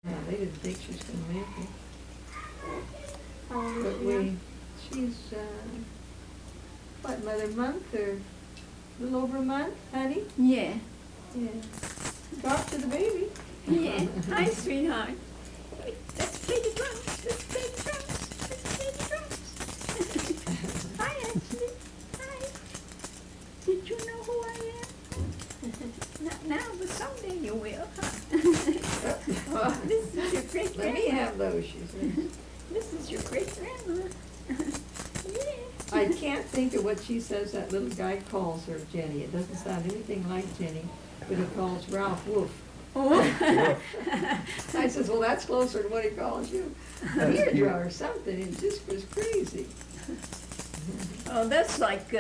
Yeah, they didn't think she was gonna make it. How old But is she now? she's, what, another month or a little over a month, honey? Yeah. Yeah. Talk to the baby. Yeah. Hi, sweetheart. Let's play the drums. Let's play the drums. Let's play the drums. Hi, Ashley. Hi. Did you know who I am? Not now, but someday you will, huh? Oh, this is your great Let me grandma. have those, she said. This is your great grandma. Yeah. I can't think of what she says that little guy calls her, Jenny. It doesn't sound anything like Jenny, but he calls Ralph Wolf. Oh. I says, well, that's closer to what he calls you. Deirdre or something. It just was crazy. Oh, that's like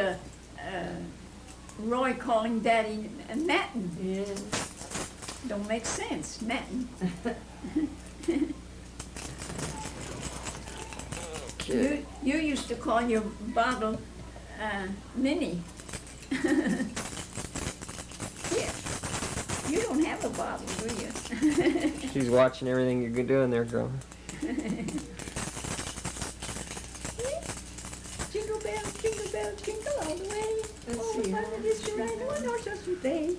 Roy calling Daddy Matin. Yeah. Don't make sense, Matin. You used to call your bottle Minnie. Yeah. You don't have a bottle, do you? She's watching everything you're doing there, girl. Jingle bells, jingle all the way. Let's Oh, see, the fun how it is to old ride is she? one horse open sleigh.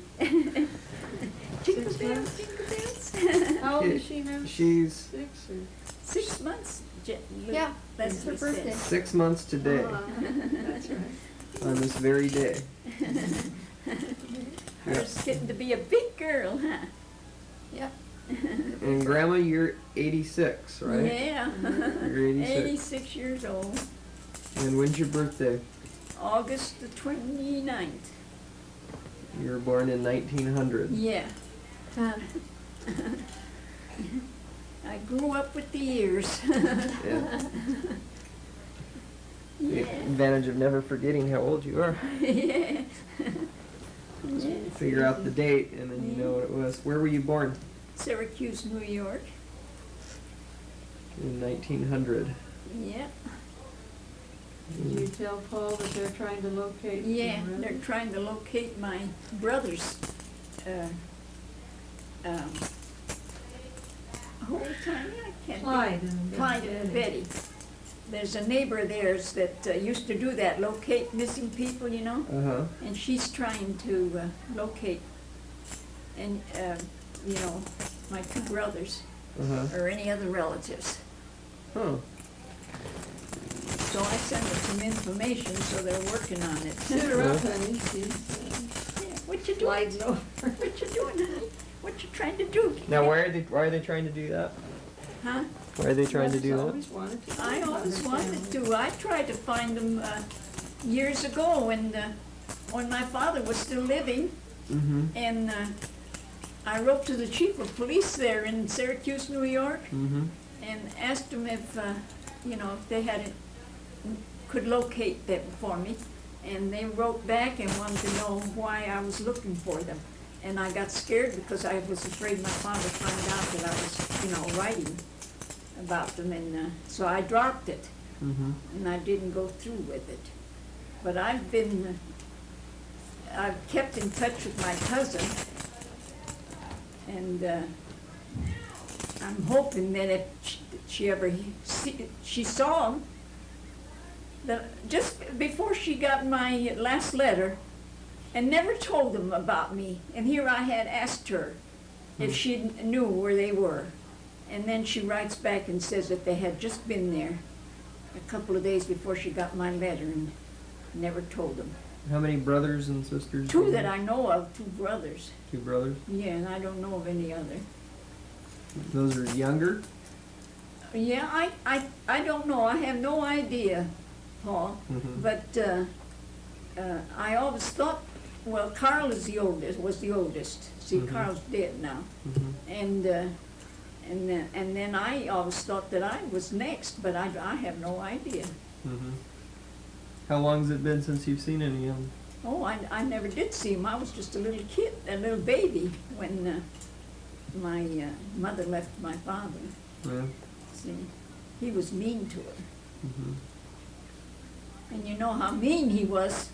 Jingle 6 bells, months? jingle bells. How old is she now? She's 6 or? 6 months. Yeah, That's her what it birthday. says. 6 months today, That's right. on this very day. Hers getting to be a big girl, huh? Yep. And Grandma, you're 86, right? Yeah. You're 86. 86 years old. And when's your birthday? August the 29th. You were born in 1900. Yeah. I grew up with the years. Yeah. The Yeah. advantage of never forgetting how old you are. Yeah. Figure out the date, and then you know what it was. Where were you born? Syracuse, New York. In 1900. Yeah. Did you tell Paul that they're trying to locate? Yeah, your they're brother? trying to locate my brother's whole time. I can't Clyde think. and Clyde and Betty. There's a neighbor of theirs that used to do that, locate missing people, you know? Uh-huh. And she's trying to locate, and you know, my 2 brothers Uh-huh. or any other relatives. Huh. So I sent them some information, so they're working on it. Sit her up, honey. She's Yeah, what you doing? sliding over. What you doing, honey? What you trying to do? Now, why are they trying to do that? Huh? Why are they trying to do She's that? always wanted to. I know about always her wanted family. to. I tried to find them years ago when my father was still living, Mm-hmm. and I wrote to the chief of police there in Syracuse, New York, Mm-hmm. and asked them if, you know, if they could locate them for me. And they wrote back and wanted to know why I was looking for them. And I got scared because I was afraid my father would find out that I was, you know, writing about them. And so I dropped it, Mm-hmm. and I didn't go through with it. But I've kept in touch with my cousin, and I'm hoping that if she ever she saw him, just before she got my last letter, and never told them about me. And here I had asked her if she knew where they were. And then she writes back and says that they had just been there a couple of days before she got my letter and never told them. How many brothers and sisters? do 2 you that have? I know of, 2 brothers. 2 brothers. Yeah, and I don't know of any other. Those are younger. Yeah, I don't know. I have no idea, Paul. Mhm. But I always thought, well, Carl is the oldest. Was the oldest. See, Mhm. Carl's dead now, Mm-hmm. and then I always thought that I was next, but I have no idea. Mm-hmm. How long has it been since you've seen any of them? Oh, I never did see him. I was just a little kid, a little baby when my mother left my father. Yeah. See, he was mean to her. Mm-hmm. And you know how mean he was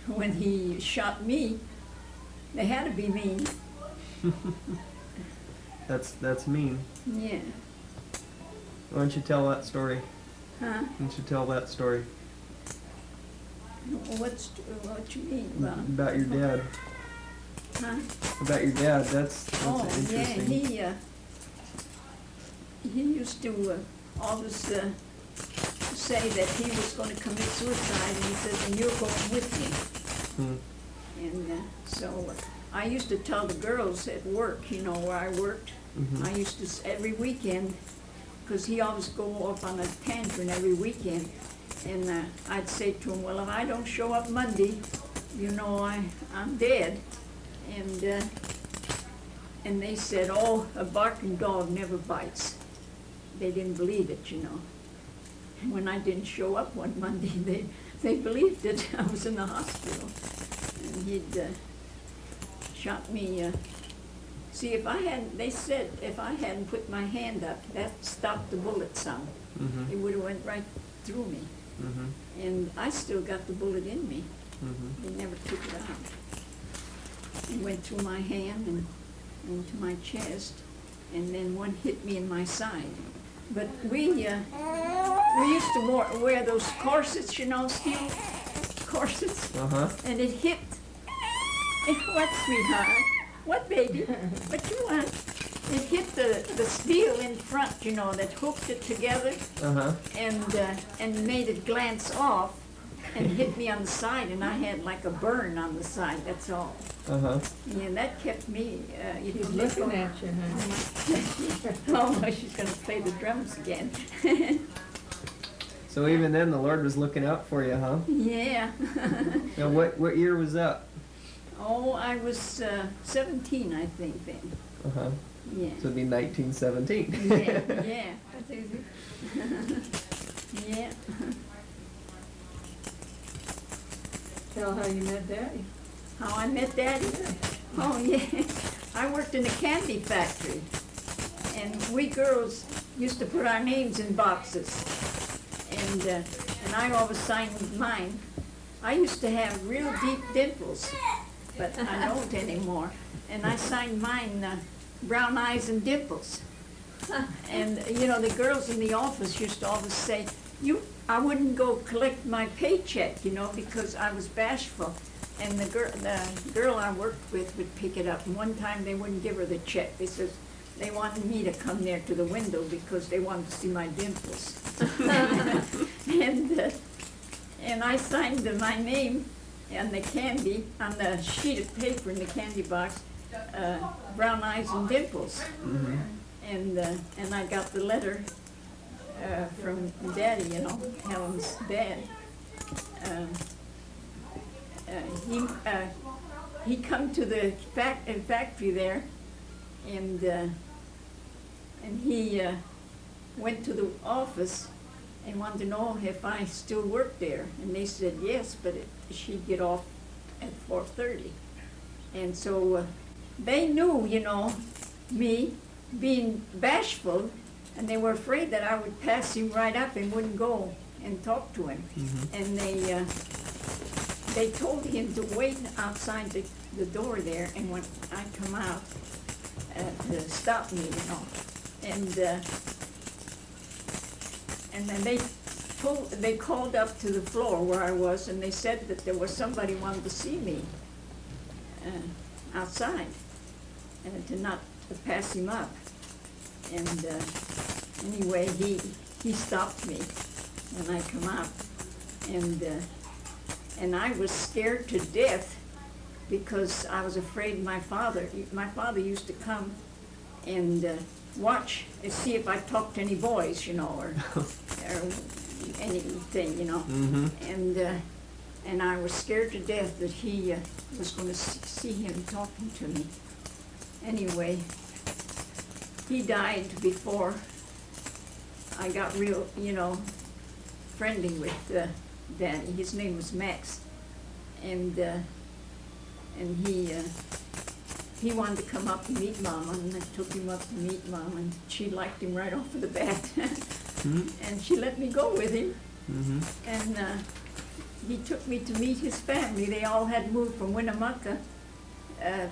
when he shot me. They had to be mean. That's mean. Yeah. Why don't you tell that story? Huh? Why don't you tell that story What you mean about? about your dad? Huh? About your dad. That's Oh, yeah, interesting. he used to always say that he was going to commit suicide, and he says, and you're going with me. Hmm. And so I used to tell the girls at work, you know, where I worked, Mhm. I used to, every weekend, because he always go off on a tantrum every weekend, and I'd say to him, well, if I don't show up Monday, you know, I'm dead. And they said, oh, a barking dog never bites. They didn't believe it, you know. And when I didn't show up one Monday, they believed it. I was in the hospital. And he'd shot me. See, they said if I hadn't put my hand up, that stopped the bullet some. Mhm. It would have went right through me. Mhm. And I still got the bullet in me. Mhm. They never took it out. It went through my hand and into my chest, and then one hit me in my side. But we used to wear those corsets, you know, steel corsets, Uh huh. and it hit. What, sweetheart? What, baby? What you want? It hit the steel in front, you know, that hooked it together Uh huh. and made it glance off and hit me on the side, and I had like a burn on the side, that's all. Uh huh. And that kept me, you She's know, looking at you, honey. oh, she's gonna play the drums again. So even then, the Lord was looking out for you, huh? Yeah. Now, what year was that? Oh, I was 17, I think, then. Uh huh. Yeah. So it'd be 1917. Yeah, yeah, That's easy. yeah. Tell how you met Daddy. How I met Daddy? Oh, yeah. I worked in a candy factory, and we girls used to put our names in boxes, and I always signed mine. I used to have real deep dimples, but I don't anymore. And I signed mine Brown Eyes and Dimples. And, you know, the girls in the office used to always say, I wouldn't go collect my paycheck, you know, because I was bashful. And the girl I worked with would pick it up. And one time they wouldn't give her the check. They says they wanted me to come there to the window because they wanted to see my dimples. And I signed my name on the candy, on the sheet of paper in the candy box, Brown Eyes and Dimples. Mm-hmm. And I got the letter from Daddy, you know, Helen's dad. He come to the factory there, and he went to the office and wanted to know if I still worked there. And they said yes, but she'd get off at 4:30. And so they knew, you know, me being bashful, and they were afraid that I would pass him right up and wouldn't go and talk to him. Mm-hmm. And they told him to wait outside the door there, and when I come out, to stop me, you know. And then they called up to the floor where I was, and they said that there was somebody wanted to see me outside, and to not to pass him up. And anyway, he stopped me when I come out, and I was scared to death because I was afraid my father used to come and watch and see if I talked to any boys, you know, or anything, you know. Mm-hmm. And I was scared to death that he was going to see him talking to me. Anyway, he died before I got real, you know, friendly with Daddy. His name was Max, and he wanted to come up and meet Mama, and I took him up to meet Mama, and she liked him right off of the bat. Mm-hmm. And she let me go with him, Mm-hmm. and he took me to meet his family. They all had moved from Winnemucca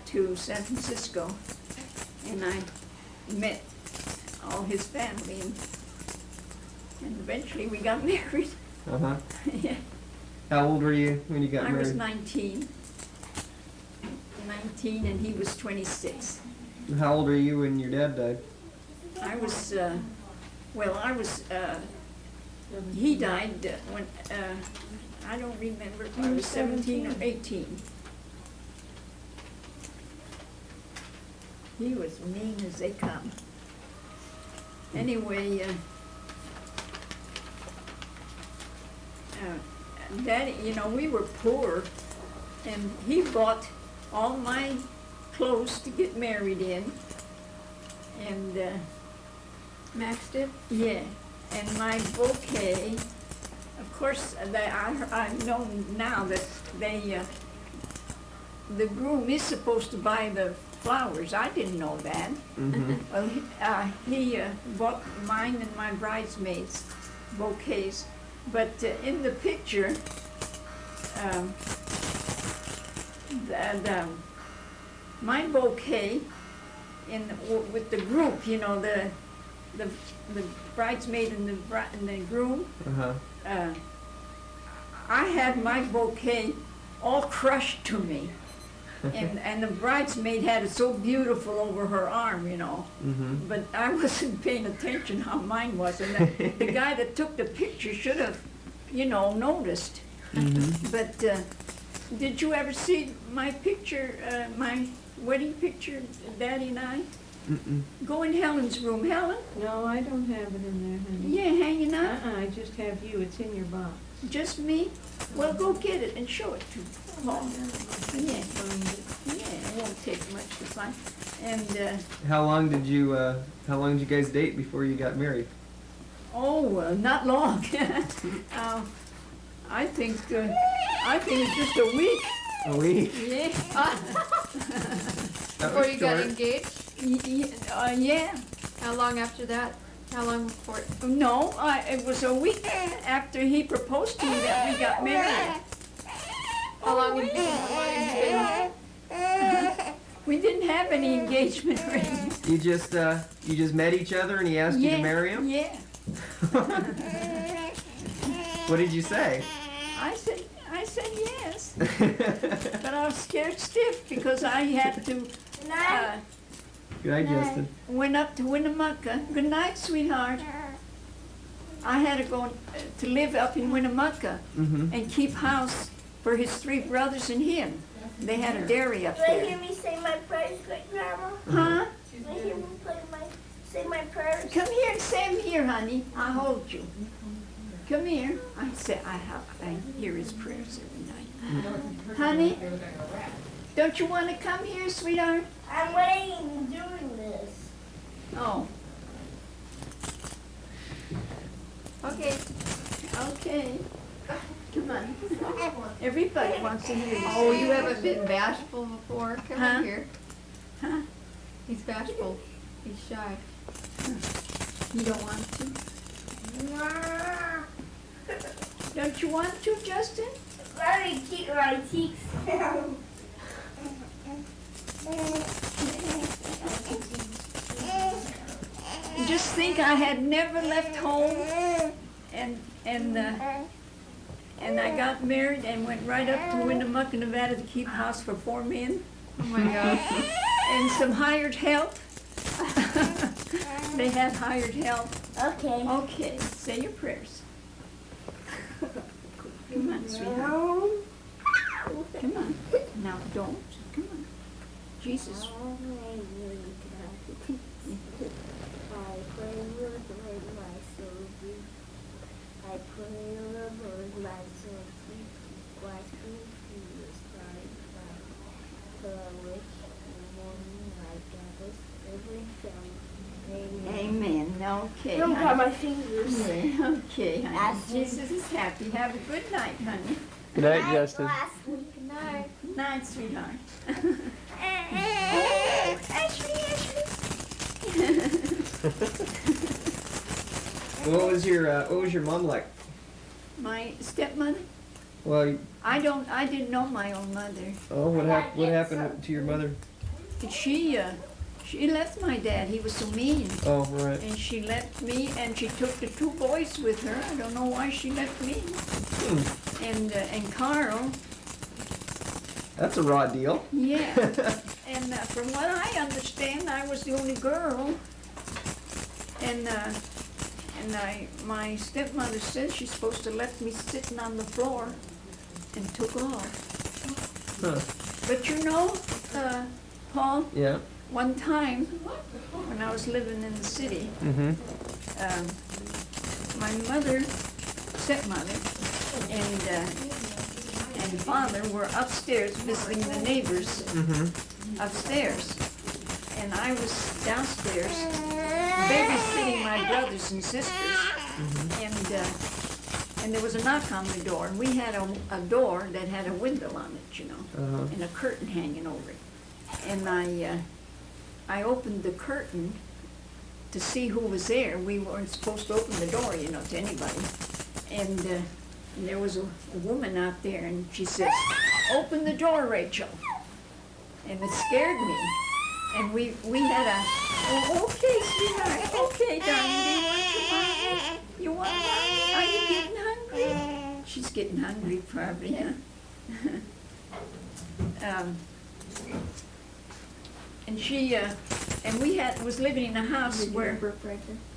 to San Francisco, and met all his family, and eventually we got married. Uh-huh. Yeah. How old were you when you got I married? was 19, and he was 26. How old were you when your dad died? I was, he died when, I don't remember if I was 17 or 18. He was mean as they come. Anyway, Daddy, you know, we were poor, and he bought all my clothes to get married in, and Maxed it? yeah, and my bouquet. Of course, I know now that the groom is supposed to buy the flowers. I didn't know that. Mm-hmm. Well, he bought mine and my bridesmaids bouquets, but in the picture, my bouquet with the group, you know, the bridesmaid and the groom. Uh-huh. I had my bouquet all crushed to me. And the bridesmaid had it so beautiful over her arm, you know. Mm-hmm. But I wasn't paying attention how mine was. And the guy that took the picture should have, you know, noticed. Mm-hmm. But did you ever see my picture, my wedding picture, Daddy and I? Mm-mm. Go in Helen's room. Helen? No, I don't have it in there, honey. Yeah, hanging up. I just have you, it's in your box. Just me? Well, go get it and show it to Paul. Yeah. Yeah, it won't take much to find. And, How long did you guys date before you got married? not long. I think it's just a week. A week? Yeah. That Before was you got short. engaged? Yeah. How long after that? How long before? No, it was a week after he proposed to me that we got married. How long had been? We didn't have any engagement ring. You just met each other and he asked you to marry him? Yeah. What did you say? I said yes. But I was scared stiff because I had to, Good night, Justin. went up to Winnemucca. Good night, sweetheart. I had to go to live up in Winnemucca Mm-hmm. and keep house for his 3 brothers and him. They had a dairy up Will you hear there. me say my prayers, great grandma? Huh? Will you hear me say my prayers? Come here and say 'em here, honey. I'll hold you. Come here. I hear his prayers every night. Honey, don't you want to come here, sweetheart? I'm waiting doing this. Oh, Okay. okay. Come on. Everybody wants to hear you. Oh, you haven't been bashful before? Come Huh? on here. Huh? He's bashful. He's shy. You don't want to? Don't you want to, Justin? Let me keep my cheeks down. Just think, I had never left home, and I got married and went right up to Winnemucca, Nevada to keep house for 4 men Oh my gosh. and some hired help. They had hired help. Okay. Okay, say your prayers. Come on, sweetheart. No. Come on. Now don't. Come on. Jesus. I pray, Lord, let my soul be. I pray, Lord, let my soul be. Watch me through the starry cloud. For I wish the morning light gathers every sound. Amen. Amen. Okay. Don't honey. cut my fingers. Yeah, okay, honey. That's- Jesus is happy. Have a good night, honey. Good night, Justin. Last week. Good night. Good night, sweetheart. Ashley. What was your mom like? My stepmother? Well, I didn't know my own mother. what happened to your mother? She left my dad, he was so mean. Oh, right. And she left me, and she took the 2 boys with her. I don't know why she left me. Hmm. And Carl, That's a raw deal. yeah. And from what I understand, I was the only girl. And my stepmother said she's supposed to left me sitting on the floor and took off. Huh. But you know, Paul, Yeah. one time when I was living in the city, Mm-hmm. my mother, stepmother, and father were upstairs visiting the neighbors Mm-hmm. upstairs. And I was downstairs babysitting my brothers and sisters. And there was a knock on the door, and we had a door that had a window on it, you know, Uh-huh. and a curtain hanging over it. And I opened the curtain to see who was there. We weren't supposed to open the door, you know, to anybody. And there was a woman out there, and she says, "Open the door, Rachel." And it scared me. And we had a, "Oh, okay, sweetheart, okay, darling, do you want some mommy? You want mommy? Are you getting hungry?" She's getting hungry probably, huh? And she, and we was living in a house where,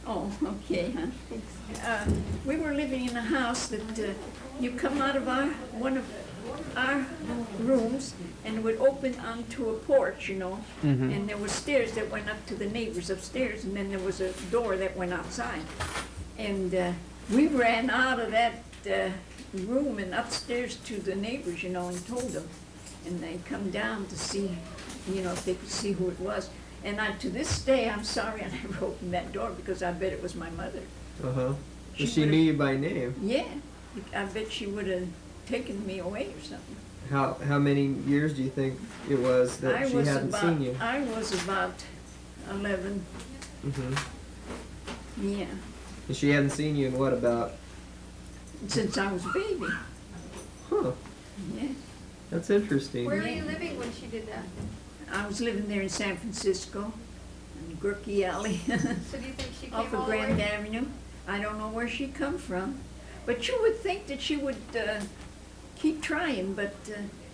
oh, okay, huh? We were living in a house that you come out of one of our rooms and it would open onto a porch, you know. Mhm. And there were stairs that went up to the neighbors upstairs, and then there was a door that went outside. And we ran out of that room and upstairs to the neighbors, you know, and told them. And they come down to see, you know, if they could see who it was. And to this day, I'm sorry I never opened that door because I bet it was my mother. Uh-huh. She She would've- knew you by name. Yeah, I bet she would have taken me away or something. How many years do you think it was that I she was hadn't about, seen you? I was about 11, Mm-hmm. yeah, And she hadn't seen you in what, about? since I was a baby, Huh. yeah. That's interesting. Where were you living when she did that? I was living there in San Francisco, in Gurkey Alley, So do you think she came off all of the Grand way? Avenue. I don't know where she come from, but you would think that she would keep trying, but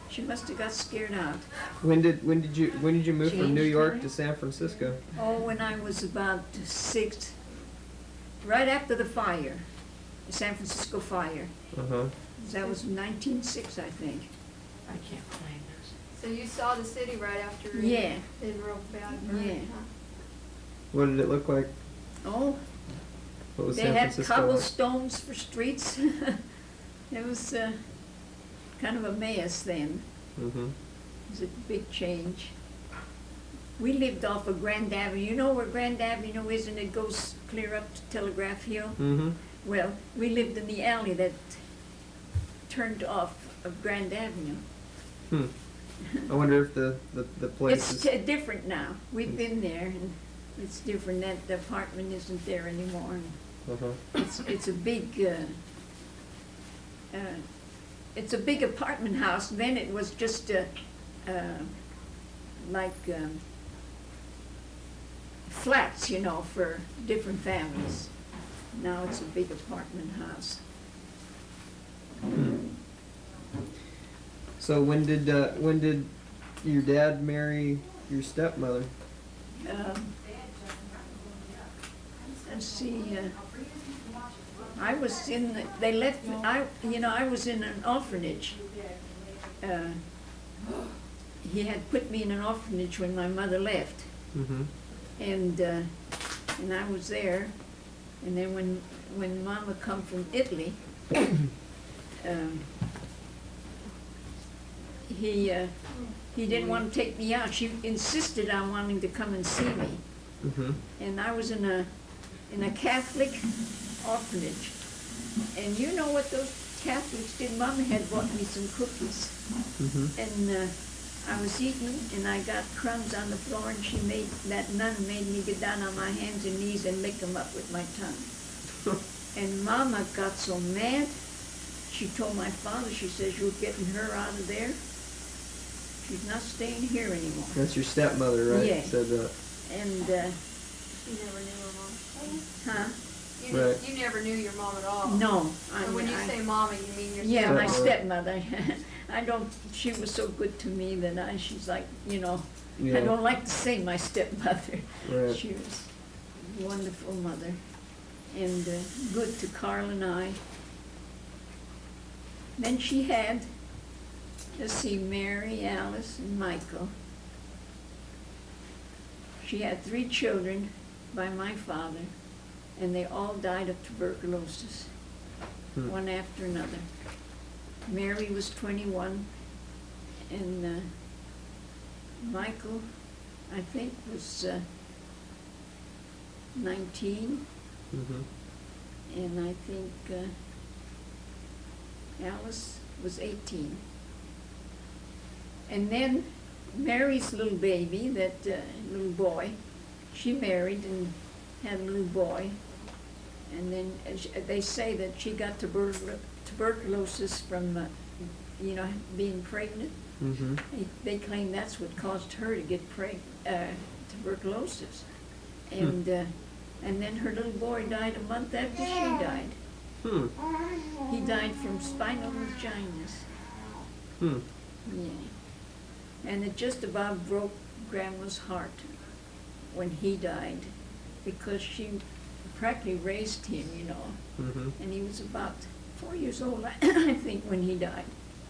she must have got scared out. When did you move from New Change York time? to San Francisco? Oh, when I was about 6, right after the fire, the San Francisco fire. Uh-huh. That was 1906, I think. I can't find this. So you saw the city right after Yeah. it real bad burn, Yeah. huh? What did it look like? Oh, What was they San had Francisco like? cobblestones for streets. It was kind of a mess then. Mm-hmm. It was a big change. We lived off of Grand Avenue. You know where Grand Avenue is, and it goes clear up to Telegraph Hill? Mm-hmm. Well, we lived in the alley that turned off of Grand Avenue. Hmm. I wonder if the place It's is... different now. We've been there, and it's different. That the apartment isn't there anymore. And Uh-huh. it's a big it's a big apartment house. Then it was just like flats, you know, for different families. Now it's a big apartment house. So when did your dad marry your stepmother? Let's see. I was they left me. I was in an orphanage. He had put me in an orphanage when my mother left, Mm-hmm. and I was there. And then when Mama come from Italy, he didn't want to take me out. She insisted on wanting to come and see me. Mm-hmm. And I was in a Catholic orphanage. And you know what those Catholics did? Mama had bought me some cookies. Mm-hmm. And I was eating, and I got crumbs on the floor, and that nun made me get down on my hands and knees and lick them up with my tongue. And Mama got so mad, she told my father, she says, "You're getting her out of there. She's not staying here anymore." That's your stepmother, right? Yeah. Said that. And, You never knew her mom. huh? Right. You never knew your mom at all. No. So when you say mama, you mean your Yeah, my Stepmother. stepmother. I don't, she was so good to me that she's like, I Yeah. don't like to say my stepmother. Right. She was a wonderful mother and good to Carl and I. Then she had, let's see, Mary, Alice, and Michael. She had 3 children by my father, and they all died of tuberculosis, one after another. Mary was 21, and Michael, I think, was 19, Mm-hmm. and I think Alice was 18. And then Mary's little baby, that little boy, she married and had a little boy. And then they say that she got tuberculosis from, being pregnant. Mm-hmm. They claim that's what caused her to get tuberculosis. And then her little boy died a month after she died. Hmm. He died from spinal meningitis. Hmm. Yeah. And it just about broke Grandma's heart when he died, because she practically raised him, Mm-hmm. and he was about 4 years old, I think, when he died.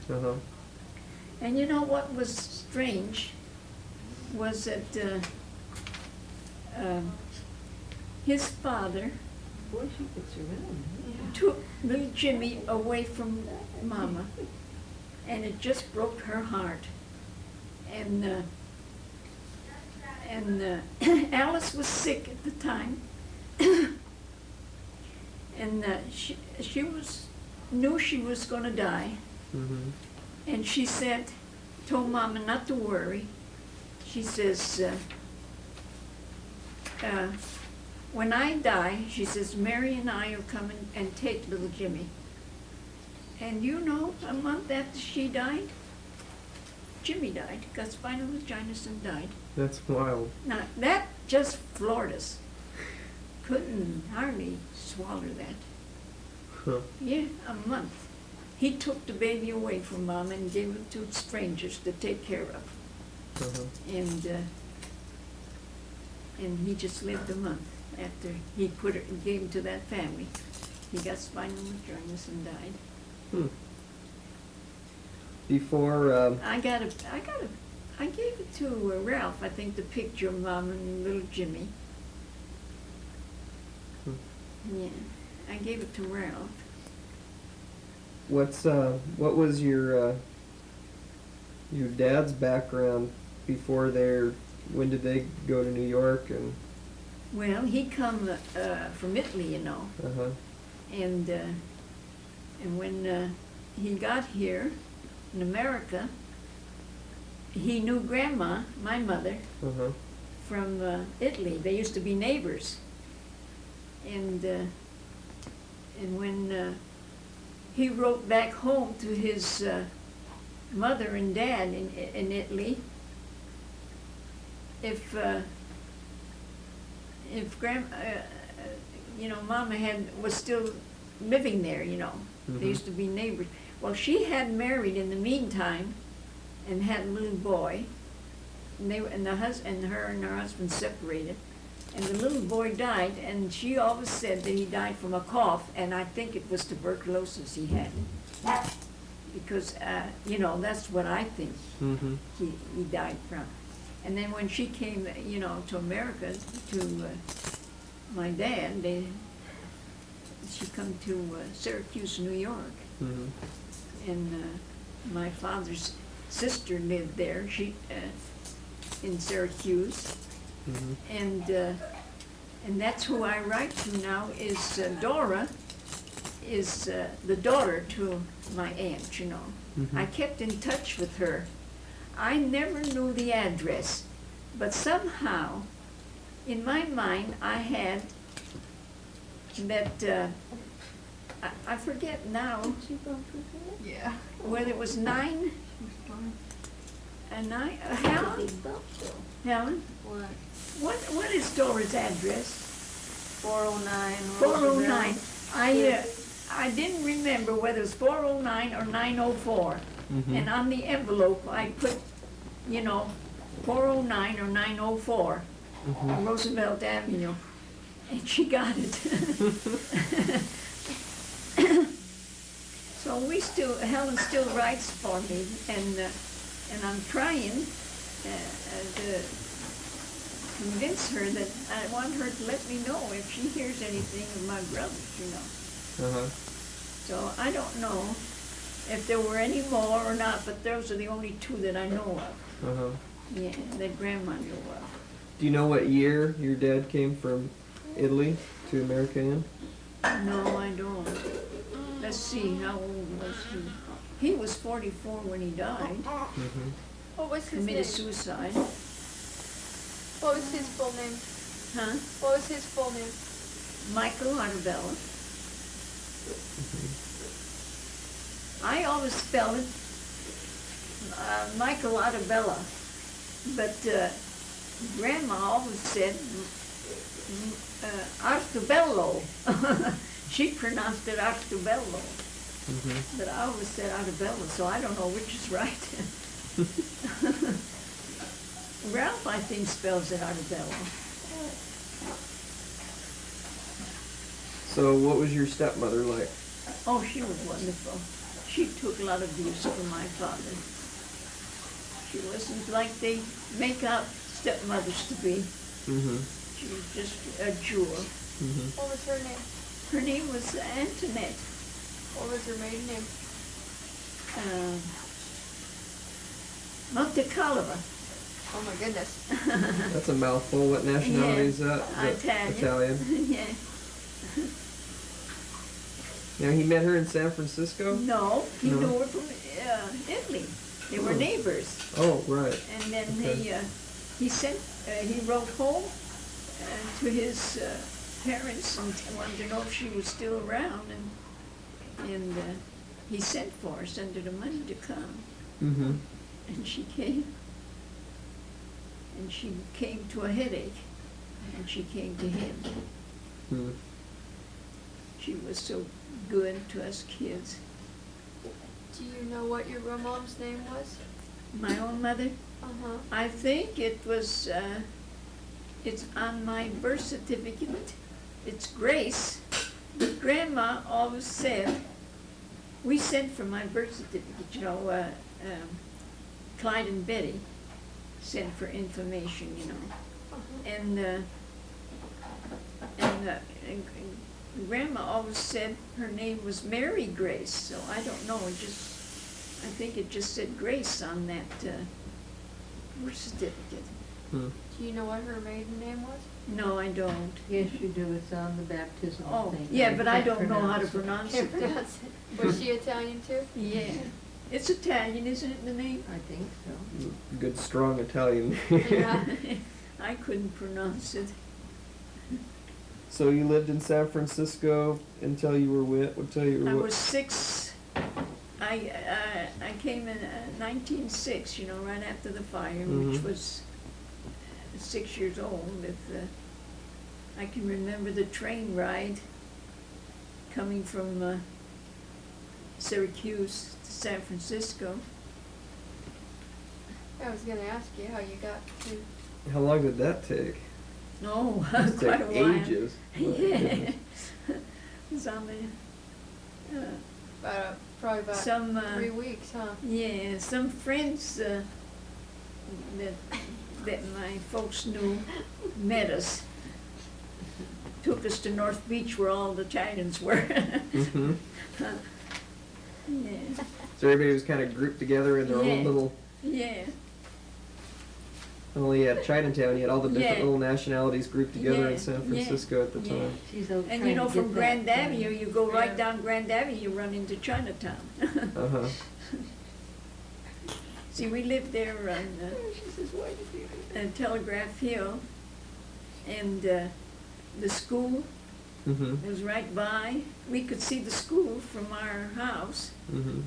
Uh-huh. And you know what was strange was that his father Boy, she gets around. took little Jimmy away from Mama, and it just broke her heart. And Alice was sick at the time, and she knew she was going to die, Mm-hmm. and she told Mama not to worry. She says, when I die, she says, Mary and I will come and take little Jimmy. And a month after she died, Jimmy died, got spinal meningitis and died. That's wild. Now, that just floored us. Couldn't hardly swallow that. Huh. Yeah, a month. He took the baby away from Mom and gave it to strangers to take care of. Uh-huh. And he just lived a month after he gave him to that family. He got spinal meningitis and died. Hmm. Before, I gave it to Ralph, I think, the picture of Mom and little Jimmy. Yeah, I gave it to Ralph. what was your dad's background before when did they go to New York and? Well, he come from Italy, Uh-huh. and when he got here in America, he knew Grandma, my mother, Uh-huh. from Italy. They used to be neighbors. And when he wrote back home to his mother and dad in Italy, if Mama was still living there, Mhm. they used to be neighbors. Well, she had married in the meantime and had a little boy, and her and her husband separated, and the little boy died, and she always said that he died from a cough, and I think it was tuberculosis he had, because that's what I think Mm-hmm. he died from. And then when she came, to America, to my dad, she come to Syracuse, New York, Mm-hmm. and my father's sister lived there. She in Syracuse, Mm-hmm. and that's who I write to now. Is Dora is the daughter to my aunt. Mhm. I kept in touch with her. I never knew the address, but somehow, in my mind, I had that, I forget now, Yeah. whether it was 9, And I, It's a Helen, big bump though. Helen, What? what is Dora's address? 409. 409. I didn't remember whether it was 409 or 904. Mhm. And on the envelope, I put, 409 or 904, Mhm. Roosevelt Avenue. And she got it. So Helen still writes for me, and I'm trying to convince her that I want her to let me know if she hears anything of my brothers, Uh-huh. So I don't know if there were any more or not, but those are the only two that I know of. Uh-huh. Yeah, that Grandma knew of. Do you know what year your dad came from Italy to America in? No, I don't. Let's see, how old was he? He was 44 when he died, Mhm. What was his name? committed suicide. What was his full name? Huh? What was his full name? Michael Artabella. I always spell it Michael Artabella, but Grandma always said Artabello. She pronounced it Artabello, Mhm. but I always said Artabella, so I don't know which is right. Ralph, I think, spells it Artabello. So what was your stepmother like? Oh, she was wonderful. She took a lot of abuse from my father. She wasn't like they make out stepmothers to be. Mhm. She was just a jewel. Mhm. What was her name? Her name was Antoinette. What was her maiden name? Montecalvo. Oh my goodness. That's a mouthful. What nationality is that? Is that Italian. Italian. Yeah. Now he met her in San Francisco? No, he No. knew her from Italy. They were Oh. neighbors. Oh, right. And then Okay. he wrote home to his parents and wanted to know if she was still around, and he sent her the money to come, Mhm. and she came. And she came to a headache, and she came to him. Hmm. She was so good to us kids. Do you know what your mom's name was? My own mother, Uh-huh. I think it was, it's on my birth certificate. It's Grace, but Grandma always said, we sent for my birth certificate, Clyde and Betty sent for information, Uh-huh. And Grandma always said her name was Mary Grace, so I don't know, I think it just said Grace on that birth certificate. Hmm. Do you know what her maiden name was? No, I don't. Yes, you do, it's on the baptismal Oh, thing. yeah, but I can't don't know how to pronounce pronounce Can't it. pronounce it. Was she Italian too? Yeah, it's Italian, isn't it, the name? I think so. Good, strong Italian. Yeah. I couldn't pronounce it. So you lived in San Francisco until you were I was 6. I came in 1906, right after the fire, which Mhm. was 6 years old. I can remember the train ride coming from Syracuse to San Francisco. I was gonna ask you how you got to. How long did that take? No, Must quite a take while. ages. My Yeah. goodness. It was on the, Probably about some, 3 weeks, huh? yeah, some friends that my folks knew met us, took us to North Beach where all the Italians were. Mhm. Yeah, So everybody was kind of grouped together in their Yeah. own little. yeah, Only you had Chinatown. You had all the different Yeah. little nationalities grouped together Yeah, in San yeah, Francisco at the yeah. time. She's out and trying to from get Grand that, Avenue, you go right Yeah. down Grand Avenue, you run into Chinatown. Uh huh. See, we lived there on Telegraph Hill, and the school Mhm. was right by. We could see the school from our house, Mhm.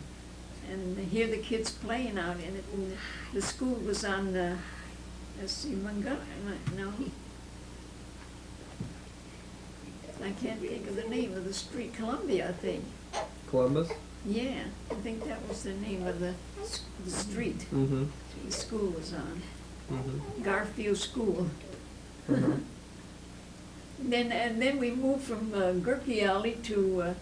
and hear the kids playing out in it. And the school was on, let's see, Montgomery, no. I can't think of the name of the street, Columbia, I think. Columbus? Yeah, I think that was the name of the street Mm-hmm. the school was on, Mm-hmm. Garfield School. Uh-huh. Then we moved from Gerke Alley to,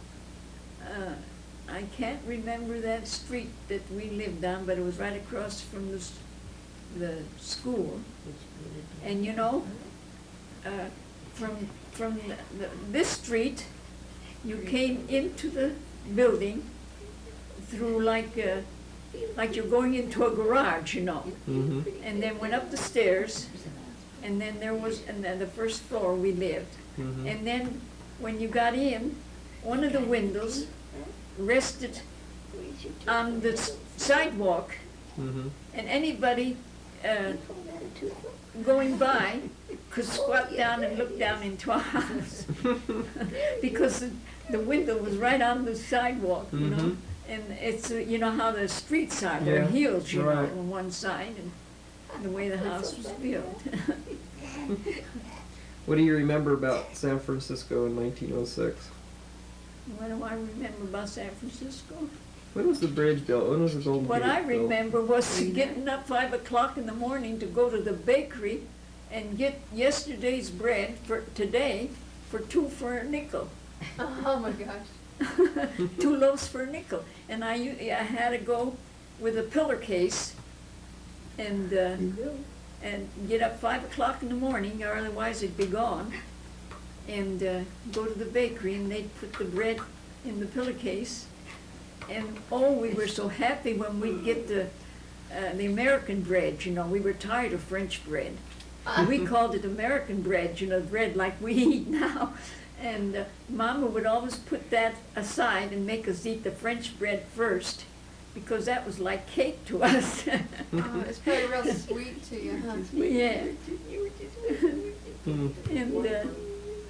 I can't remember that street that we lived on, but it was right across from the school. And you know, from this street, you came into the building through like you're going into a garage, you know. Mm-hmm. And then went up the stairs, and then and then the first floor we lived. Mm-hmm. And then when you got in, one of the windows rested on the sidewalk, Mm-hmm. and anybody going by could squat down and look down into our house. Because the window was right on the sidewalk, you know. Mhm. And it's, you know how the streets are, they're Yeah, hills, you know, right. on one side, and the way the house was built. What do you remember about San Francisco in 1906? What do I remember about San Francisco? When was the bridge built? When was the Golden What Gate I built? remember was getting up 5 o'clock in the morning to go to the bakery and get yesterday's bread for today for 2 for a nickel. Oh my gosh. 2 loaves for a nickel. And I had to go with a pillar case and get up 5 o'clock in the morning, or otherwise it'd be gone, and go to the bakery, and they'd put the bread in the pillar case. And oh, we were so happy when we'd get the American bread, you know. We were tired of French bread. We called it American bread, you know, bread like we eat now. And Mama would always put that aside and make us eat the French bread first, because that was like cake to us. Oh, it's probably real sweet to you, huh? Yeah. Mm.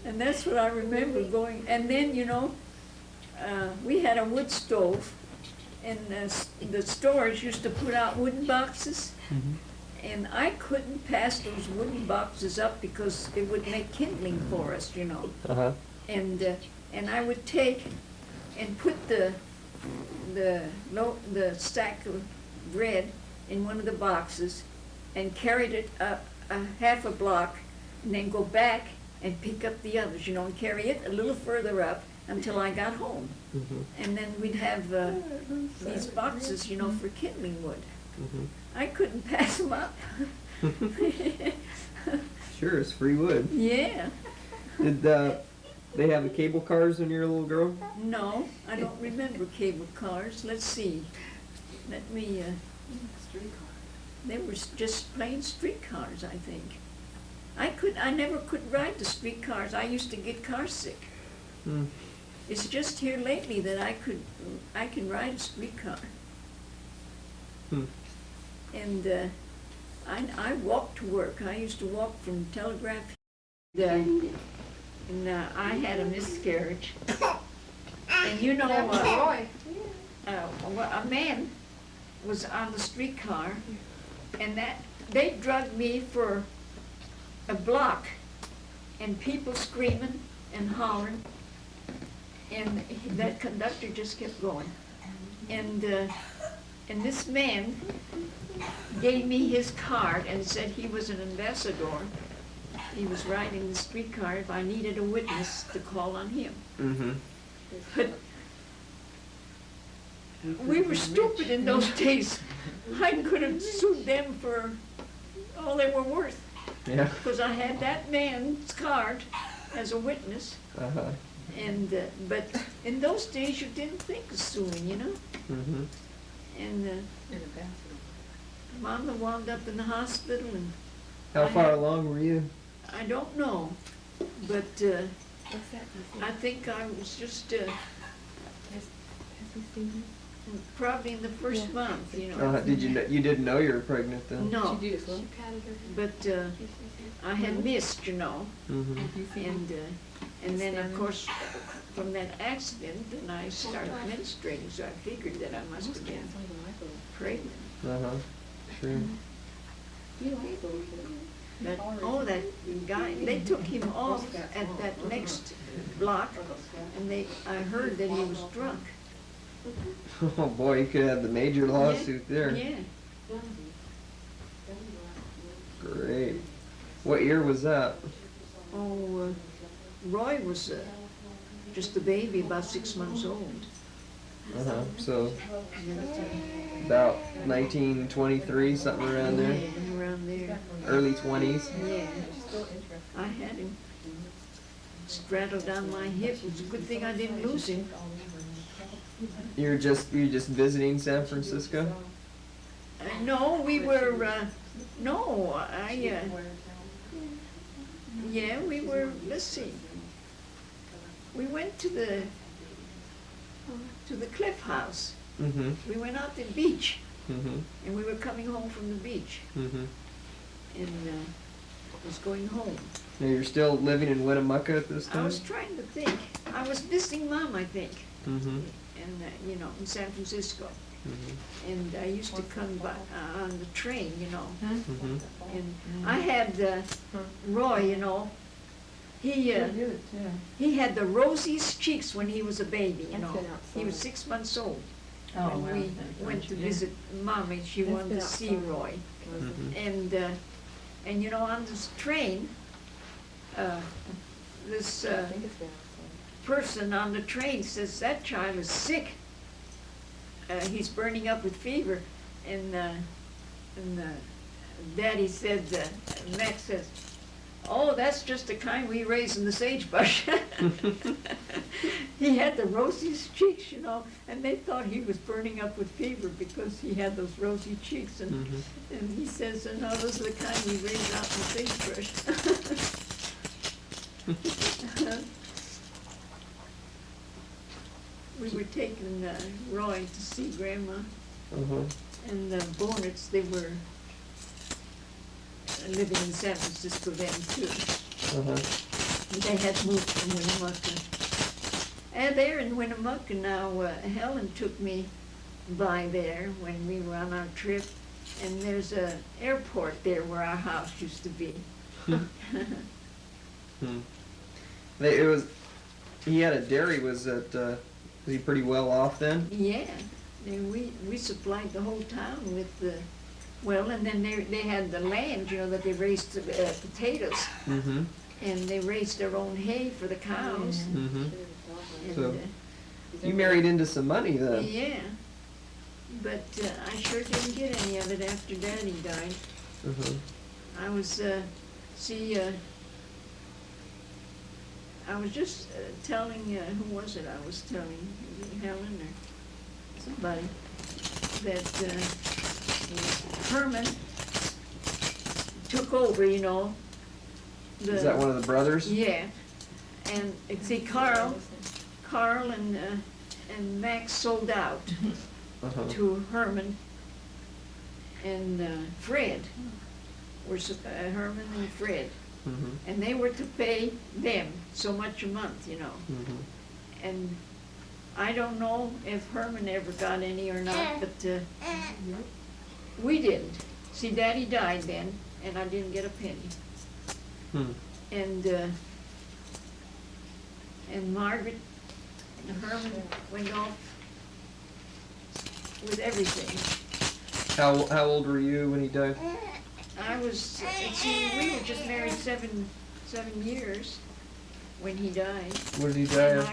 And that's what I remember going. And then, you know, we had a wood stove, and the stores used to put out wooden boxes. Mhm. And I couldn't pass those wooden boxes up because it would make kindling for us, you know. Uh-huh. And I would take and put the stack of bread in one of the boxes and carried it up a half a block, and then go back and pick up the others, you know, and carry it a little further up until I got home. Mhm. And then we'd have these boxes, you know, for kindling wood. Mhm. I couldn't pass them up. Sure, it's free wood. Yeah. Did they have the cable cars when you were a little girl? No, I don't remember cable cars. Let's see. Let me, they were just plain streetcars, I think. I never could ride the streetcars. I used to get car sick. Mm. It's just here lately that I can ride a streetcar. Hmm. And I walked to work. I used to walk from Telegraph. And I had a miscarriage. And you know, What happened to Roy? a man was on the streetcar, and they drugged me for a block, and people screaming and hollering, and that conductor just kept going. And this man gave me his card and said he was an ambassador. He was riding the streetcar if I needed a witness to call on him. Mm-hmm. But we were stupid in those days. I could have sued them for all they were worth, Yeah. because I had that man's card as a witness. Uh-huh. And but in those days you didn't think of suing, you know. Mm-hmm. And Mama wound up in the hospital, and How far along were you? I don't know, but I think I was just Probably in the first month, you know. Did you didn't know you were pregnant then? No, She patted her. but I had missed, you know, Mm-hmm. and then of course, from that accident, then I started menstruating, so I figured that I must have been pregnant. Uh-huh. Sure. But, oh, that guy, they took him off at that next block, and I heard that he was drunk. Oh boy, you could have the major lawsuit there. Yeah, Great. What year was that? oh, Roy was just a baby, about 6 months old. Uh-huh. So about 1923, something around there. Yeah, around there, Early 20s. yeah. I had him straddled down my hip. It's a good thing I didn't lose him. You're just visiting San Francisco? No, we were, yeah, we were, let's see. We went to the Cliff House. Mm-hmm. We went out to the beach, Mm-hmm. and we were coming home from the beach, Mm-hmm. and was going home. Now you're still living in Winnemucca at this I time? was trying to think. I was visiting Mom, I think, Mm-hmm. and in San Francisco. Mm-hmm. And I used to come by on the train, you know. Mm-hmm. And I had Roy, you know. He had the rosiest cheeks when he was a baby, you know. He was 6 months old Oh, when we went to visit Mom, and she wanted to see Roy. Mm-hmm. And you know, on this train, this person on the train says, that child is sick. He's burning up with fever. And Daddy said, Max says, oh, that's just the kind we raise in the sagebrush. He had the rosiest cheeks, you know, and they thought he was burning up with fever because he had those rosy cheeks. And, Mm-hmm. and he says, no, those are the kind we raise out in the sagebrush. We were taking Roy to see Grandma, Uh-huh. and the Bonnets, they were living in San Francisco then too. Uh-huh. They had moved from Winnemucca. And they're in Winnemucca now. Helen took me by there when we were on our trip, and there's a airport there where our house used to be. Hmm. He had a dairy. Was he pretty well off then? Yeah, and we supplied the whole town with the, well, and then they had the land, you know, that they raised potatoes, Mm-hmm. and they raised their own hay for the cows. Mm-hmm. And, So you married into some money then? yeah, but I sure didn't get any of it after Daddy died. Uh-huh. I was, I was just telling, who was it I was telling, Helen or somebody, that Herman took over, you know. Is that one of the brothers? Yeah, and see, Carl and Max sold out Uh-huh. to Herman and Fred, Herman and Fred. Mm-hmm. And they were to pay them so much a month, you know. Mm-hmm. And I don't know if Herman ever got any or not, but we didn't. See, Daddy died then, and I didn't get a penny. Hmm. And Margaret and Herman went off with everything. How old were you when he died? I was, see, we were just married seven years when he died. What did he die And of?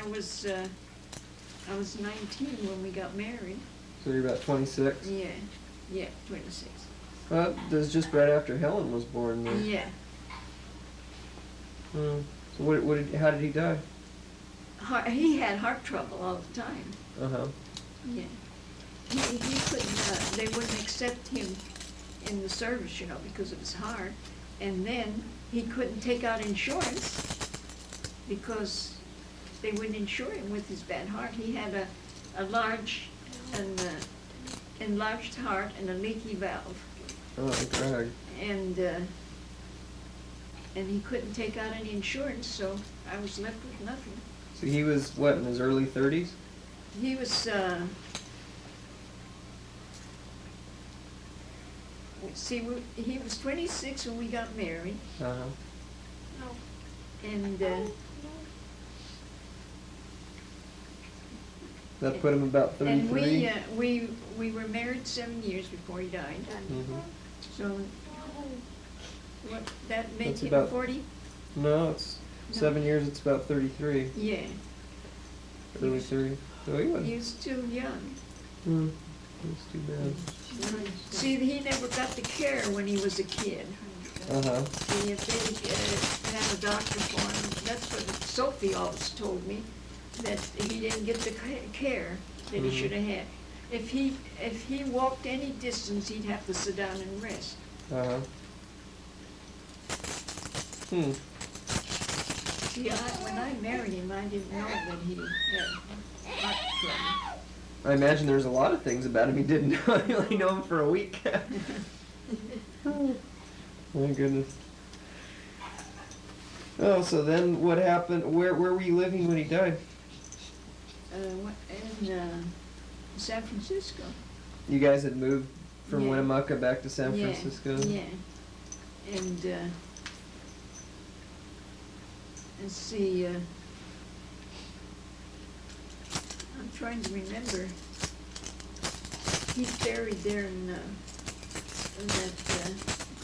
I was 19 when we got married. So you're about 26? Yeah, 26. That was just right after Helen was born then. Yeah. So how did he die? He had heart trouble all the time. Uh-huh. Yeah. He couldn't, they wouldn't accept him in the service, you know, because of his heart. And then he couldn't take out insurance because they wouldn't insure him with his bad heart. He had a large an enlarged heart and a leaky valve. Oh, Greg. And he couldn't take out any insurance, so I was left with nothing. So he was, what, in his early 30s? He was, he was 26 when we got married, Uh-huh. No. and That put him about 33? and we were married 7 years before he died. Mhm. So, what, that made That's him about- 40? No, it's No. 7 years, it's about 33. Yeah, Early 30s. So he was. he was too young. That's too bad. See, he never got the care when he was a kid. Uh-huh. See, if they had a doctor for him, that's what Sophie always told me, that he didn't get the care that he Mhm. should have had. If he walked any distance, he'd have to sit down and rest. Uh-huh. Hmm. See, when I married him, I didn't know that he had heart trouble. I imagine there's a lot of things about him he didn't know. I only know him for a week. My goodness. Oh, so then what happened? Where were you living when he died? In San Francisco. You guys had moved from Yeah. Winnemucca back to San Yeah, Francisco? Yeah, and, let's see, I'm trying to remember. He's buried there in that,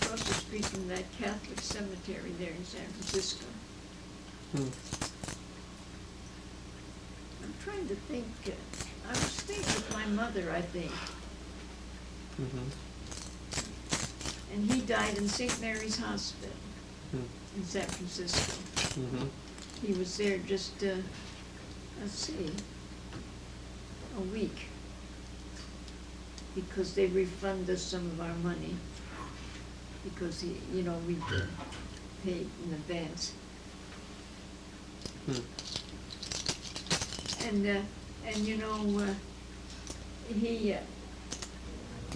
across the street from that Catholic cemetery there in San Francisco. Hmm. I'm trying to think, I was staying with my mother, I think, Mm-hmm. and he died in St. Mary's Hospital Hmm. in San Francisco. Mm-hmm. He was there just, let's see, a week, because they refunded us some of our money, because we paid in advance. Hmm. And